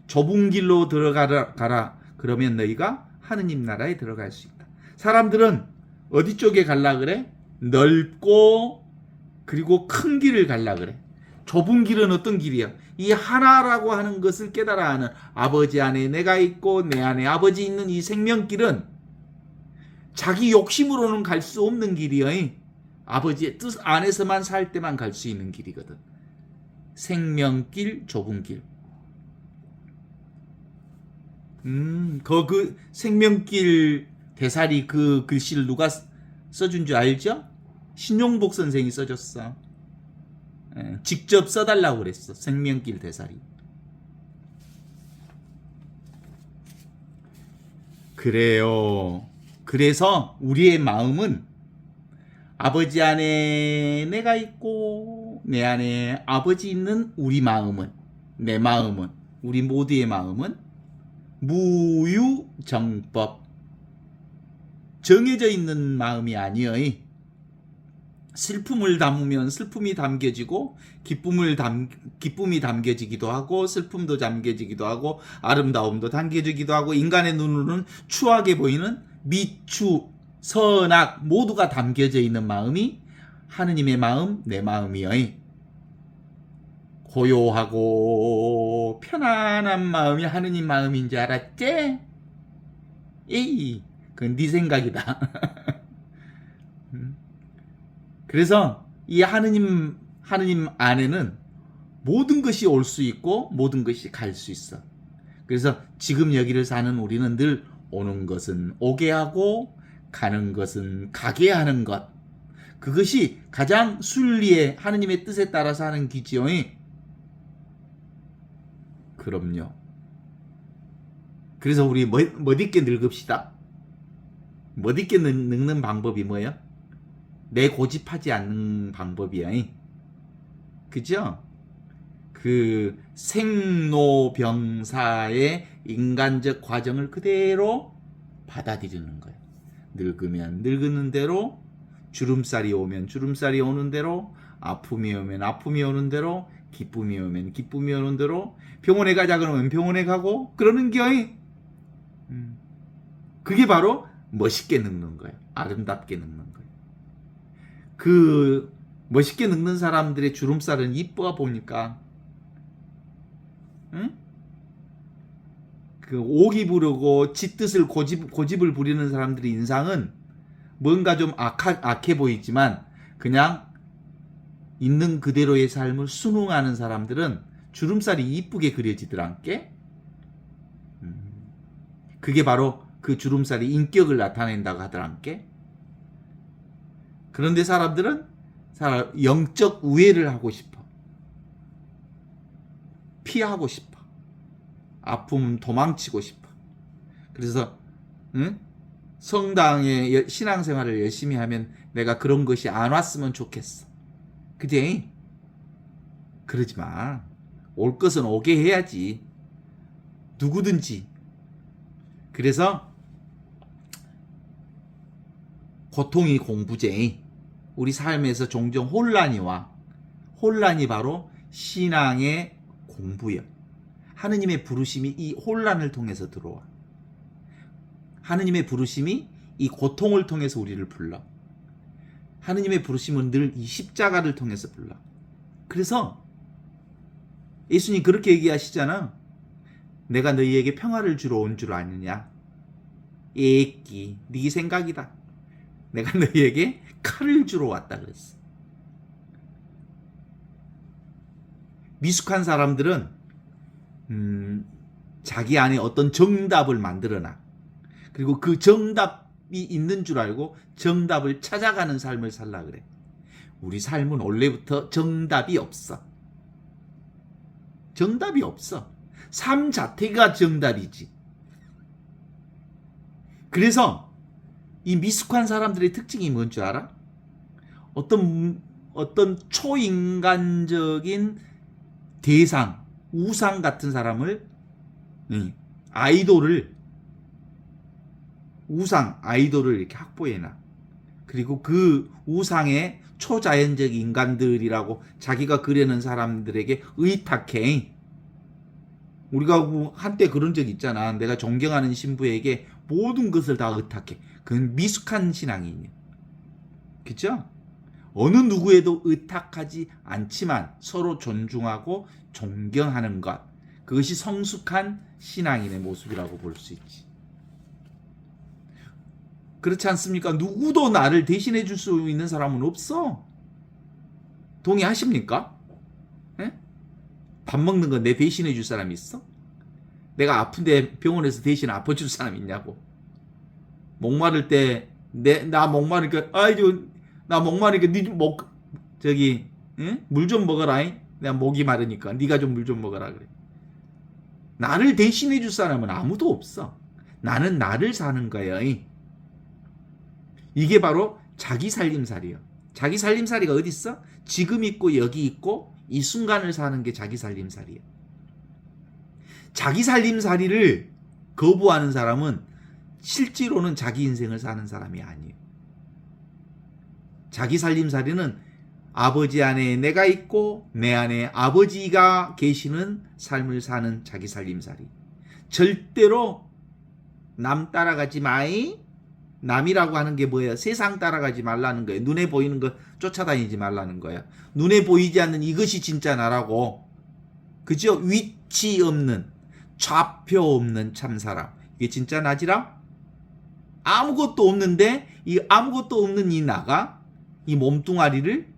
좁은 길로 들어가라. 그러면 너희가 하느님 나라에 들어갈 수 있다. 사람들은 어디 쪽에 갈라 그래? 넓고 그리고 큰 길을 갈라 그래. 좁은 길은 어떤 길이야? 이 하나라고 하는 것을 깨달아 하는 아버지 안에 내가 있고 내 안에 아버지 있는 이 생명길은 자기 욕심으로는 갈 수 없는 길이야. 아버지의 뜻 안에서만 살 때만 갈 수 있는 길이거든. 생명길, 좁은 길. 그 생명길 대사리 그 글씨를 누가 써준 줄 알죠? 신용복 선생이 써줬어. 직접 써달라고 그랬어. 생명길 대사리. 그래요. 그래서 우리의 마음은 아버지 안에 내가 있고 내 안에 아버지 있는 우리 마음은, 내 마음은, 우리 모두의 마음은 무유정법, 정해져 있는 마음이 아니여. 슬픔을 담으면 슬픔이 담겨지고 기쁨이 담겨지기도 하고 슬픔도 담겨지기도 하고 아름다움도 담겨지기도 하고 인간의 눈으로는 추하게 보이는 미추, 선악 모두가 담겨져 있는 마음이 하느님의 마음, 내 마음이여. 고요하고 편안한 마음이 하느님 마음인 줄 알았지? 에이, 그건 네 생각이다. 그래서 이 하느님 안에는 모든 것이 올 수 있고 모든 것이 갈 수 있어. 그래서 지금 여기를 사는 우리는 늘 오는 것은 오게 하고 가는 것은 가게 하는 것. 그것이 가장 순리의 하느님의 뜻에 따라서 하는 기지요. 그럼요. 그래서 우리 멋있게 늙읍시다. 멋있게 늙는 방법이 뭐예요? 내 고집하지 않는 방법이야. 그죠? 그 생로병사의 인간적 과정을 그대로 받아들이는 거예요. 늙으면 늙는 대로, 주름살이 오면 주름살이 오는 대로, 아픔이 오면 아픔이 오는 대로, 기쁨이 오면 기쁨이 오는 대로, 병원에 가자 그러면 병원에 가고 그러는 거예요. 그게 바로 멋있게 늙는 거예요. 아름답게 늙는 거예요. 그 멋있게 늙는 사람들의 주름살은 이뻐 보니까, 응? 그 오기 부르고 지 뜻을 고집을 부리는 사람들의 인상은 뭔가 좀 악해 보이지만 그냥 있는 그대로의 삶을 순응하는 사람들은 주름살이 이쁘게 그려지더란께. 그게 바로 그 주름살이 인격을 나타낸다고 하더란께. 그런데 사람들은 영적 우회를 하고 싶어. 피하고 싶어. 아픔 도망치고 싶어. 그래서 성당의 신앙생활을 열심히 하면 내가 그런 것이 안 왔으면 좋겠어. 그지? 그러지 마. 올 것은 오게 해야지. 누구든지. 그래서 고통이 공부제. 우리 삶에서 종종 혼란이 와. 혼란이 바로 신앙의 공부야. 하느님의 부르심이 이 혼란을 통해서 들어와. 하느님의 부르심이 이 고통을 통해서 우리를 불러. 하느님의 부르심은 늘 이 십자가를 통해서 불러. 그래서 예수님 그렇게 얘기하시잖아. 내가 너희에게 평화를 주러 온 줄 아느냐? 애끼, 네 생각이다. 내가 너희에게 칼을 주러 왔다 그랬어. 미숙한 사람들은 자기 안에 어떤 정답을 만들어놔. 그리고 그 정답이 있는 줄 알고 정답을 찾아가는 삶을 살라 그래. 우리 삶은 원래부터 정답이 없어. 정답이 없어. 삶 자체가 정답이지. 그래서 이 미숙한 사람들의 특징이 뭔 줄 알아? 어떤 초인간적인 대상, 우상 같은 사람을, 아이돌을 이렇게 확보해놔. 그리고 그 우상의 초자연적 인간들이라고 자기가 그려는 사람들에게 의탁해. 우리가 한때 그런 적 있잖아. 내가 존경하는 신부에게 모든 것을 다 의탁해. 그건 미숙한 신앙이에요. 그죠? 어느 누구에도 의탁하지 않지만 서로 존중하고 존경하는 것. 그것이 성숙한 신앙인의 모습이라고 볼 수 있지. 그렇지 않습니까? 누구도 나를 대신해 줄 수 있는 사람은 없어. 동의하십니까? 예? 밥 먹는 거 내 대신해 줄 사람이 있어? 내가 아픈데 병원에서 대신 아파줄 사람 있냐고. 목마를 때 나 목마르니까 나 목마르니까 물 좀 먹어라. 내가 목이 마르니까 네가 좀 물 좀 먹어라 그래. 나를 대신해 줄 사람은 아무도 없어. 나는 나를 사는 거야. 이게 바로 자기 살림살이야. 자기 살림살이가 어디 있어? 지금 있고 여기 있고 이 순간을 사는 게 자기 살림살이야. 자기 살림살이를 거부하는 사람은 실제로는 자기 인생을 사는 사람이 아니에요. 자기 살림살이는 아버지 안에 내가 있고 내 안에 아버지가 계시는 삶을 사는 자기 살림살이. 절대로 남 따라가지 마이. 남이라고 하는 게 뭐예요? 세상 따라가지 말라는 거예요. 눈에 보이는 거 쫓아다니지 말라는 거야. 눈에 보이지 않는 이것이 진짜 나라고. 그죠? 위치 없는, 좌표 없는 참사람. 이게 진짜 나지라? 아무것도 없는데 이 아무것도 없는 이 나가 이 몸뚱아리를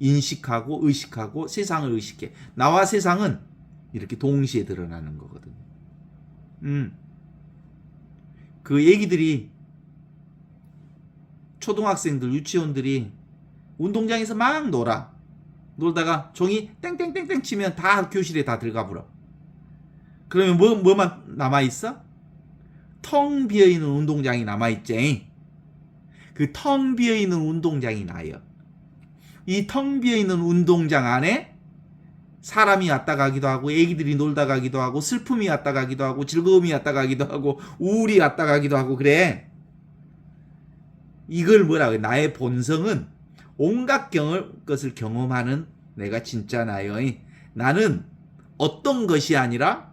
인식하고 의식하고 세상을 의식해. 나와 세상은 이렇게 동시에 드러나는 거거든요. 그 애기들이 초등학생들 유치원들이 운동장에서 막 놀다가 종이 땡땡땡땡 치면 다 교실에 다 들어가 버려. 그러면 뭐만 남아있어? 텅 비어있는 운동장이 남아있지. 그 텅 비어있는 운동장이 나요. 이 텅 비어있는 운동장 안에 사람이 왔다 가기도 하고 애기들이 놀다 가기도 하고 슬픔이 왔다 가기도 하고 즐거움이 왔다 가기도 하고 우울이 왔다 가기도 하고 그래. 이걸 뭐라 그래? 나의 본성은 온갖 것을 경험하는 내가 진짜 나요. 나는 어떤 것이 아니라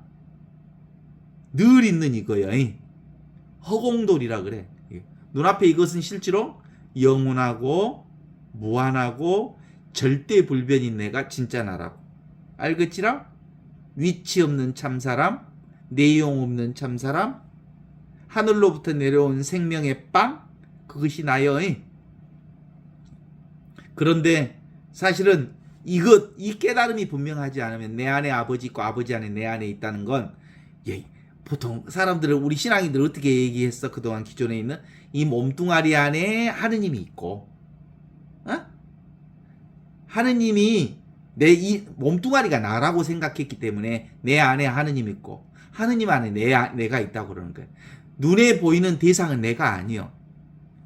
늘 있는 이거요. 허공돌이라 그래. 눈앞에 이것은 실제로 영원하고 무한하고 절대 불변인 내가 진짜 나라고. 알겠지라? 위치 없는 참사람, 내용 없는 참사람, 하늘로부터 내려온 생명의 빵, 그것이 나요. 그런데 사실은 이 깨달음이 분명하지 않으면 내 안에 아버지 있고 아버지 안에 내 안에 있다는 건 보통 사람들은 우리 신앙인들 어떻게 얘기했어? 그동안 기존에 있는 이 몸뚱아리 안에 하느님이 있고 하느님이 내 이 몸뚱아리가 나라고 생각했기 때문에 내 안에 하느님이 있고 하느님 안에 내가 있다고 그러는 거예요. 눈에 보이는 대상은 내가 아니요.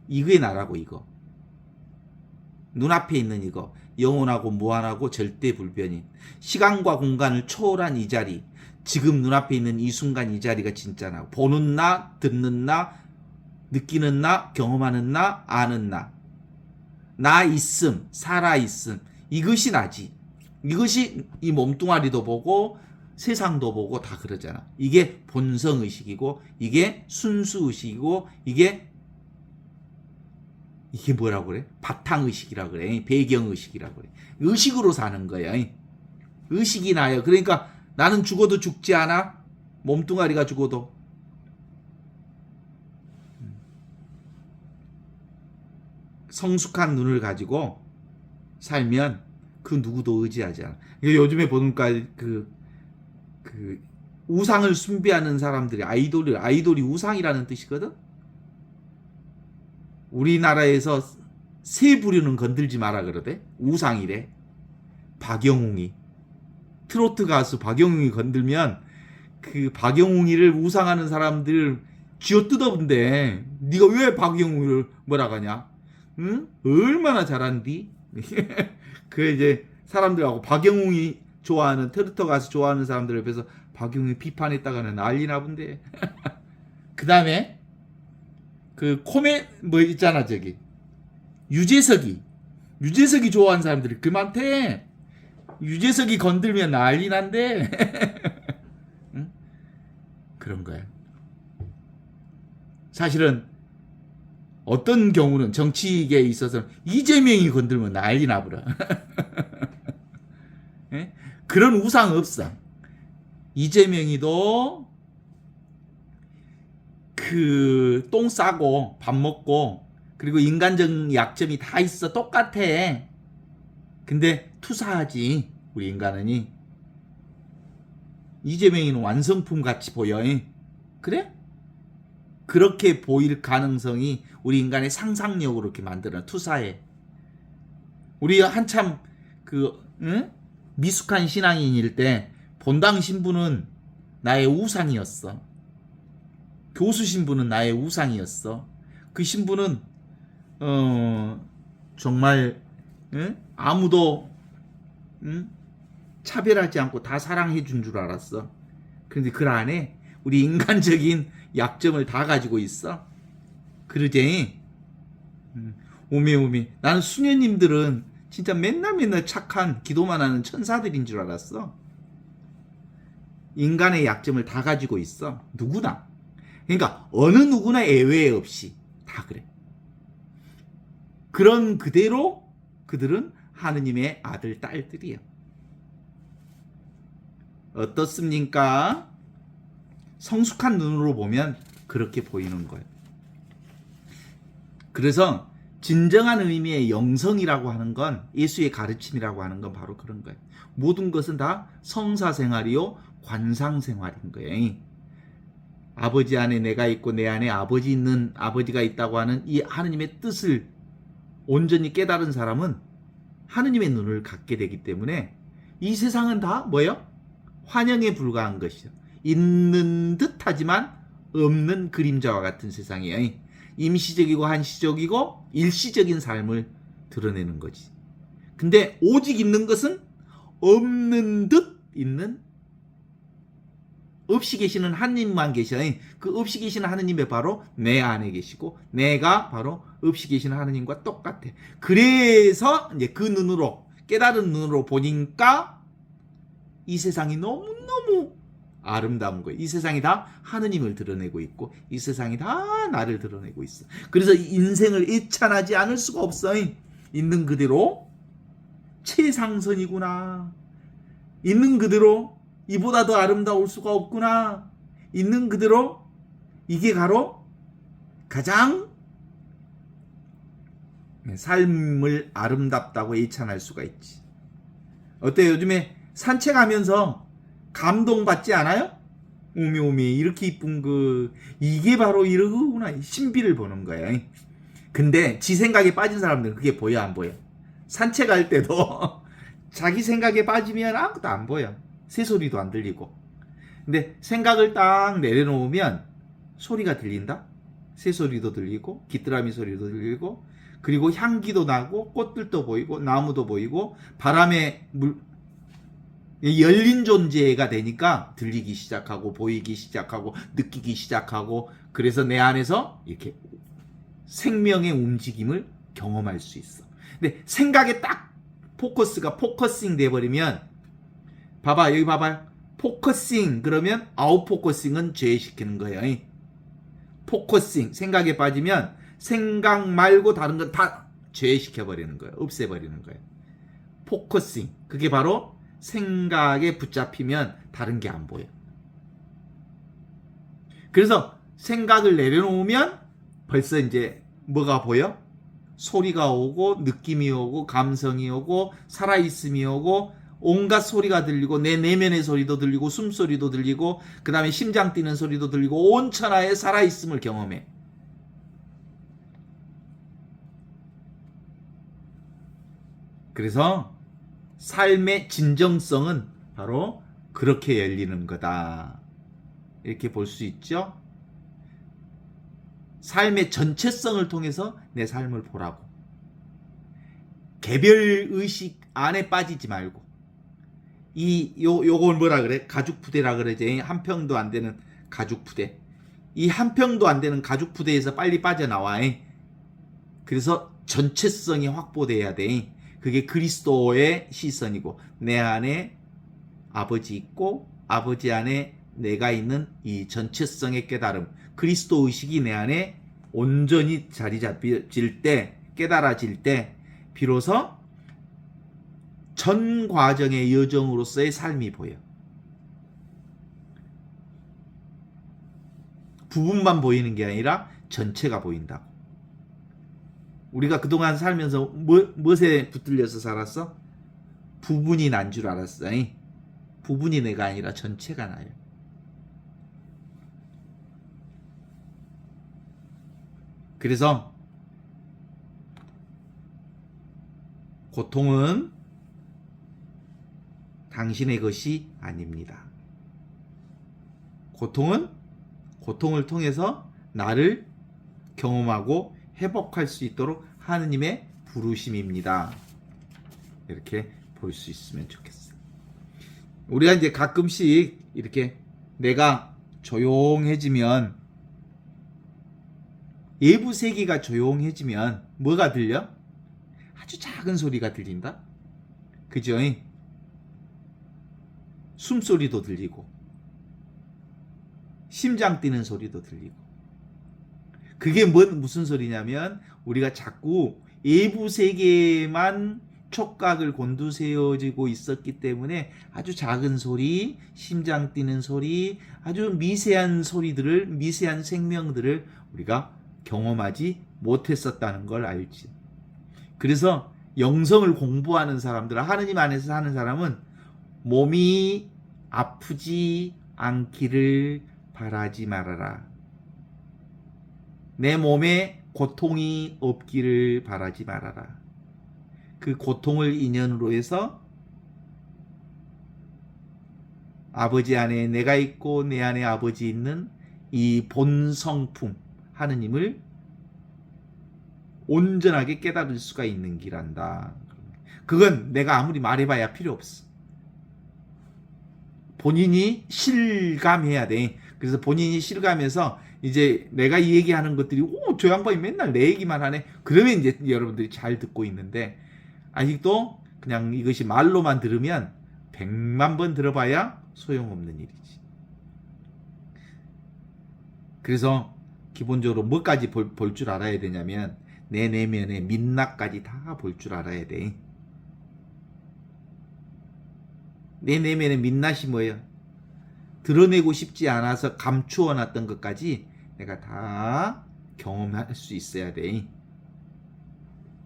이게 나라고 이거. 눈앞에 있는 이거. 영원하고 무한하고 절대 불변인. 시간과 공간을 초월한 이 자리. 지금 눈앞에 있는 이 순간 이 자리가 진짜 나. 보는 나, 듣는 나, 느끼는 나, 경험하는 나, 아는 나. 나 있음, 살아 있음. 이것이 나지. 이것이 이 몸뚱아리도 보고 세상도 보고 다 그러잖아. 이게 본성의식이고 이게 순수의식이고 이게 뭐라고 그래? 바탕의식이라고 그래. 배경의식이라고 그래. 의식으로 사는 거야. 의식이 나요. 그러니까 나는 죽어도 죽지 않아. 몸뚱아리가 죽어도. 성숙한 눈을 가지고 살면 그 누구도 의지하지 않아. 요즘에 보니까 그 우상을 숭배하는 사람들이 아이돌이 우상이라는 뜻이거든. 우리나라에서 새 부류는 건들지 마라 그러대. 우상이래. 박영웅이 트로트 가수 박영웅이 건들면 그 박영웅이를 우상하는 사람들 쥐어뜯어본대. 네가 왜 박영웅을 뭐라 하냐? 응? 얼마나 잘한디? 그 이제 사람들하고 박영웅이 좋아하는 트로트 가수 좋아하는 사람들 옆에서 박영웅이 비판했다가는 난리 나본데. 그 다음에 그 뭐 있잖아 저기 유재석이 좋아하는 사람들이 그만해. 유재석이 건들면 난리 난대. 응? 그런 거야. 사실은 어떤 경우는 정치계에 있어서 이재명이 건들면 난리 나버려. 그런 우상 없어. 이재명이도 그 똥 싸고 밥 먹고 그리고 인간적 약점이 다 있어. 똑같아. 근데 투사하지 우리 인간은. 이재명이는 완성품 같이 보여. 그래? 그렇게 보일 가능성이 우리 인간의 상상력으로 이렇게 만들어. 투사해. 우리 한참 미숙한 신앙인일 때 본당 신부는 나의 우상이었어. 교수 신부는 나의 우상이었어. 그 신부는 정말 아무도 차별하지 않고 다 사랑해 준 줄 알았어. 그런데 그 안에 우리 인간적인 약점을 다 가지고 있어. 그러지? 오메. 나는 수녀님들은 진짜 맨날 착한 기도만 하는 천사들인 줄 알았어. 인간의 약점을 다 가지고 있어. 누구나. 그러니까 어느 누구나 예외 없이 다 그래. 그런 그대로 그들은 하느님의 아들, 딸들이야. 어떻습니까? 성숙한 눈으로 보면 그렇게 보이는 거예요. 그래서 진정한 의미의 영성이라고 하는 건, 예수의 가르침이라고 하는 건 바로 그런 거예요. 모든 것은 다 성사생활이요 관상생활인 거예요. 아버지 안에 내가 있고 내 안에 아버지가 있다고 하는 이 하느님의 뜻을 온전히 깨달은 사람은 하느님의 눈을 갖게 되기 때문에 이 세상은 다 뭐예요? 환영에 불과한 것이죠. 있는 듯하지만 없는 그림자와 같은 세상이에요. 임시적이고 한시적이고 일시적인 삶을 드러내는 거지. 근데 오직 있는 것은 없는 듯 있는, 없이 계시는 하느님만 계셔요. 그 없이 계시는 하느님이 바로 내 안에 계시고 내가 바로 없이 계시는 하느님과 똑같아. 그래서 이제 그 눈으로, 깨달은 눈으로 보니까 이 세상이 너무너무 아름다운 거예요. 이 세상이 다 하느님을 드러내고 있고 이 세상이 다 나를 드러내고 있어. 그래서 인생을 애찬하지 않을 수가 없어요. 있는 그대로 최상선이구나. 있는 그대로 이보다 더 아름다울 수가 없구나. 있는 그대로 이게 바로 가장 삶을 아름답다고 애찬할 수가 있지. 어때요? 요즘에 산책하면서 감동받지 않아요? 오메오메 이렇게 이쁜 이게 바로 이러구나. 신비를 보는 거야. 근데 지 생각에 빠진 사람들은 그게 보여 안 보여? 산책할 때도 자기 생각에 빠지면 아무것도 안 보여. 새소리도 안 들리고. 근데 생각을 딱 내려놓으면 소리가 들린다? 새소리도 들리고 귀뚜라미 소리도 들리고 그리고 향기도 나고 꽃들도 보이고 나무도 보이고 바람에 열린 존재가 되니까 들리기 시작하고 보이기 시작하고 느끼기 시작하고 그래서 내 안에서 이렇게 생명의 움직임을 경험할 수 있어. 근데 생각에 딱 포커싱 돼버리면 봐봐 여기 봐봐요. 포커싱 그러면 아웃포커싱은 죄시키는 거예요. 포커싱 생각에 빠지면 생각 말고 다른 건 다 죄시켜버리는 거예요. 없애버리는 거예요. 포커싱 그게 바로 생각에 붙잡히면 다른 게 안 보여. 그래서 생각을 내려놓으면 벌써 이제 뭐가 보여? 소리가 오고 느낌이 오고 감성이 오고 살아있음이 오고 온갖 소리가 들리고 내 내면의 소리도 들리고 숨소리도 들리고 그 다음에 심장 뛰는 소리도 들리고 온 천하의 살아있음을 경험해. 그래서 삶의 진정성은 바로 그렇게 열리는 거다. 이렇게 볼 수 있죠. 삶의 전체성을 통해서 내 삶을 보라고. 개별 의식 안에 빠지지 말고. 요걸 뭐라 그래? 가죽 부대라 그러지. 한 평도 안 되는 가죽 부대. 이 한 평도 안 되는 가죽 부대에서 빨리 빠져나와. 그래서 전체성이 확보돼야 돼. 그게 그리스도의 시선이고 내 안에 아버지 있고 아버지 안에 내가 있는 이 전체성의 깨달음 그리스도 의식이 내 안에 온전히 자리 잡힐 때 깨달아질 때 비로소 전 과정의 여정으로서의 삶이 보여. 부분만 보이는 게 아니라 전체가 보인다고. 우리가 그동안 살면서 무엇에 붙들려서 살았어? 부분이 난 줄 알았어. 부분이 내가 아니라 전체가 나요. 그래서 고통은 당신의 것이 아닙니다. 고통은 고통을 통해서 나를 경험하고 회복할 수 있도록 하느님의 부르심입니다. 이렇게 볼 수 있으면 좋겠어요. 우리가 이제 가끔씩 이렇게 내가 조용해지면 외부 세계가 조용해지면 뭐가 들려? 아주 작은 소리가 들린다. 그죠? 숨소리도 들리고 심장 뛰는 소리도 들리고 그게 무슨 소리냐면 우리가 자꾸 외부 세계에만 촉각을 곤두세워지고 있었기 때문에 아주 작은 소리, 심장 뛰는 소리, 아주 미세한 소리들을, 미세한 생명들을 우리가 경험하지 못했었다는 걸 알지. 그래서 영성을 공부하는 사람들, 하느님 안에서 사는 사람은 몸이 아프지 않기를 바라지 말아라. 내 몸에 고통이 없기를 바라지 말아라. 그 고통을 인연으로 해서 아버지 안에 내가 있고 내 안에 아버지 있는 이 본성품 하느님을 온전하게 깨달을 수가 있는 길한다. 그건 내가 아무리 말해봐야 필요 없어. 본인이 실감해야 돼. 그래서 본인이 실감해서 이제 내가 이 얘기하는 것들이 저 양반이 맨날 내 얘기만 하네. 그러면 이제 여러분들이 잘 듣고 있는데 아직도 그냥 이것이 말로만 들으면 100만 번 들어봐야 소용없는 일이지. 그래서 기본적으로 뭐까지 볼 줄 알아야 되냐면 내 내면의 민낯까지 다 볼 줄 알아야 돼. 내 내면의 민낯이 뭐예요? 드러내고 싶지 않아서 감추어 놨던 것까지 내가 다 경험할 수 있어야 돼.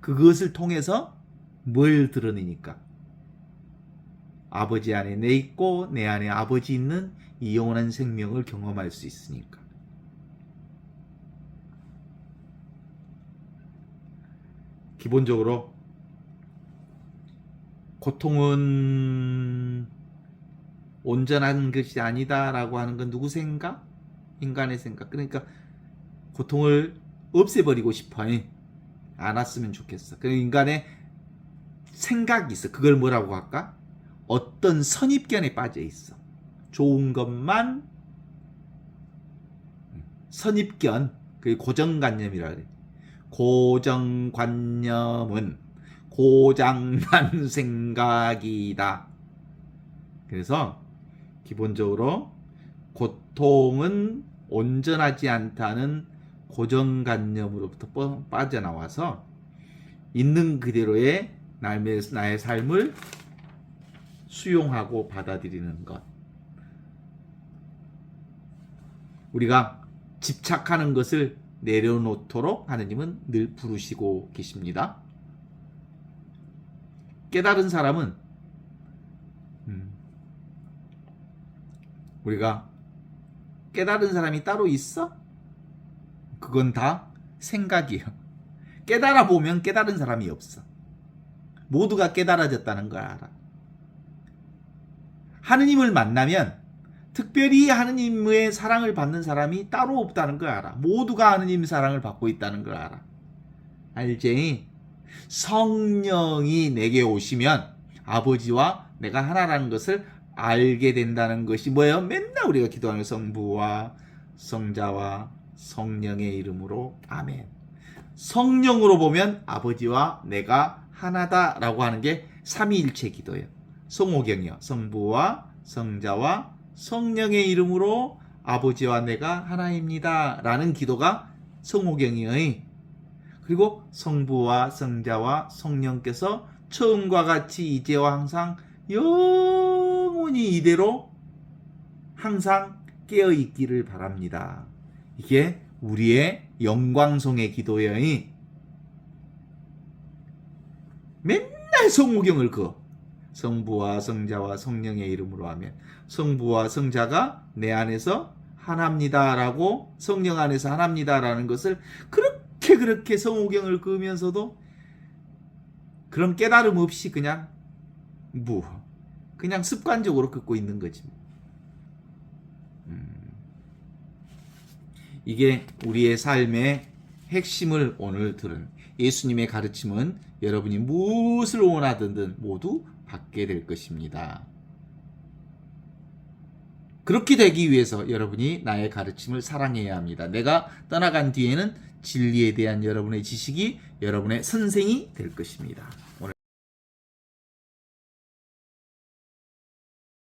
그것을 통해서 뭘 드러내니까? 아버지 안에 내 있고 내 안에 아버지 있는 이 영원한 생명을 경험할 수 있으니까. 기본적으로 고통은 온전한 것이 아니다라고 하는 건 누구 생각? 인간의 생각. 그러니까 고통을 없애버리고 싶어. 안 왔으면 좋겠어. 그리고 인간의 생각이 있어. 그걸 뭐라고 할까? 어떤 선입견에 빠져 있어. 좋은 것만 선입견, 그게 고정관념이라 그래. 고정관념은 고장난 생각이다. 그래서 기본적으로 고통은 온전하지 않다는 고정관념으로부터 빠져나와서 있는 그대로의 나의 삶을 수용하고 받아들이는 것. 우리가 집착하는 것을 내려놓도록 하느님은 늘 부르시고 계십니다. 깨달은 사람은 우리가 깨달은 사람이 따로 있어? 그건 다 생각이에요. 깨달아 보면 깨달은 사람이 없어. 모두가 깨달아졌다는 걸 알아. 하느님을 만나면 특별히 하느님의 사랑을 받는 사람이 따로 없다는 걸 알아. 모두가 하느님 사랑을 받고 있다는 걸 알아. 알지? 성령이 내게 오시면 아버지와 내가 하나라는 것을 알게 된다는 것이 뭐예요? 맨날 우리가 기도하는 성부와 성자와 성령의 이름으로 아멘. 성령으로 보면 아버지와 내가 하나다라고 하는 게 삼위일체 기도예요. 성호경이요. 성부와 성자와 성령의 이름으로 아버지와 내가 하나입니다 라는 기도가 성호경이에요. 그리고 성부와 성자와 성령께서 처음과 같이 이제와 항상 영원히 이대로 항상 깨어있기를 바랍니다. 이게 우리의 영광송의 기도예요. 맨날 성호경을 그어. 성부와 성자와 성령의 이름으로 하면 성부와 성자가 내 안에서 하나입니다라고 성령 안에서 하나입니다라는 것을 그렇게 성호경을 그으면서도 그런 깨달음 없이 그냥 그냥 습관적으로 긋고 있는 거지. 이게 우리의 삶의 핵심을 오늘 들은 예수님의 가르침은 여러분이 무엇을 원하든 모두 받게 될 것입니다. 그렇게 되기 위해서 여러분이 나의 가르침을 사랑해야 합니다. 내가 떠나간 뒤에는 진리에 대한 여러분의 지식이 여러분의 선생이 될 것입니다.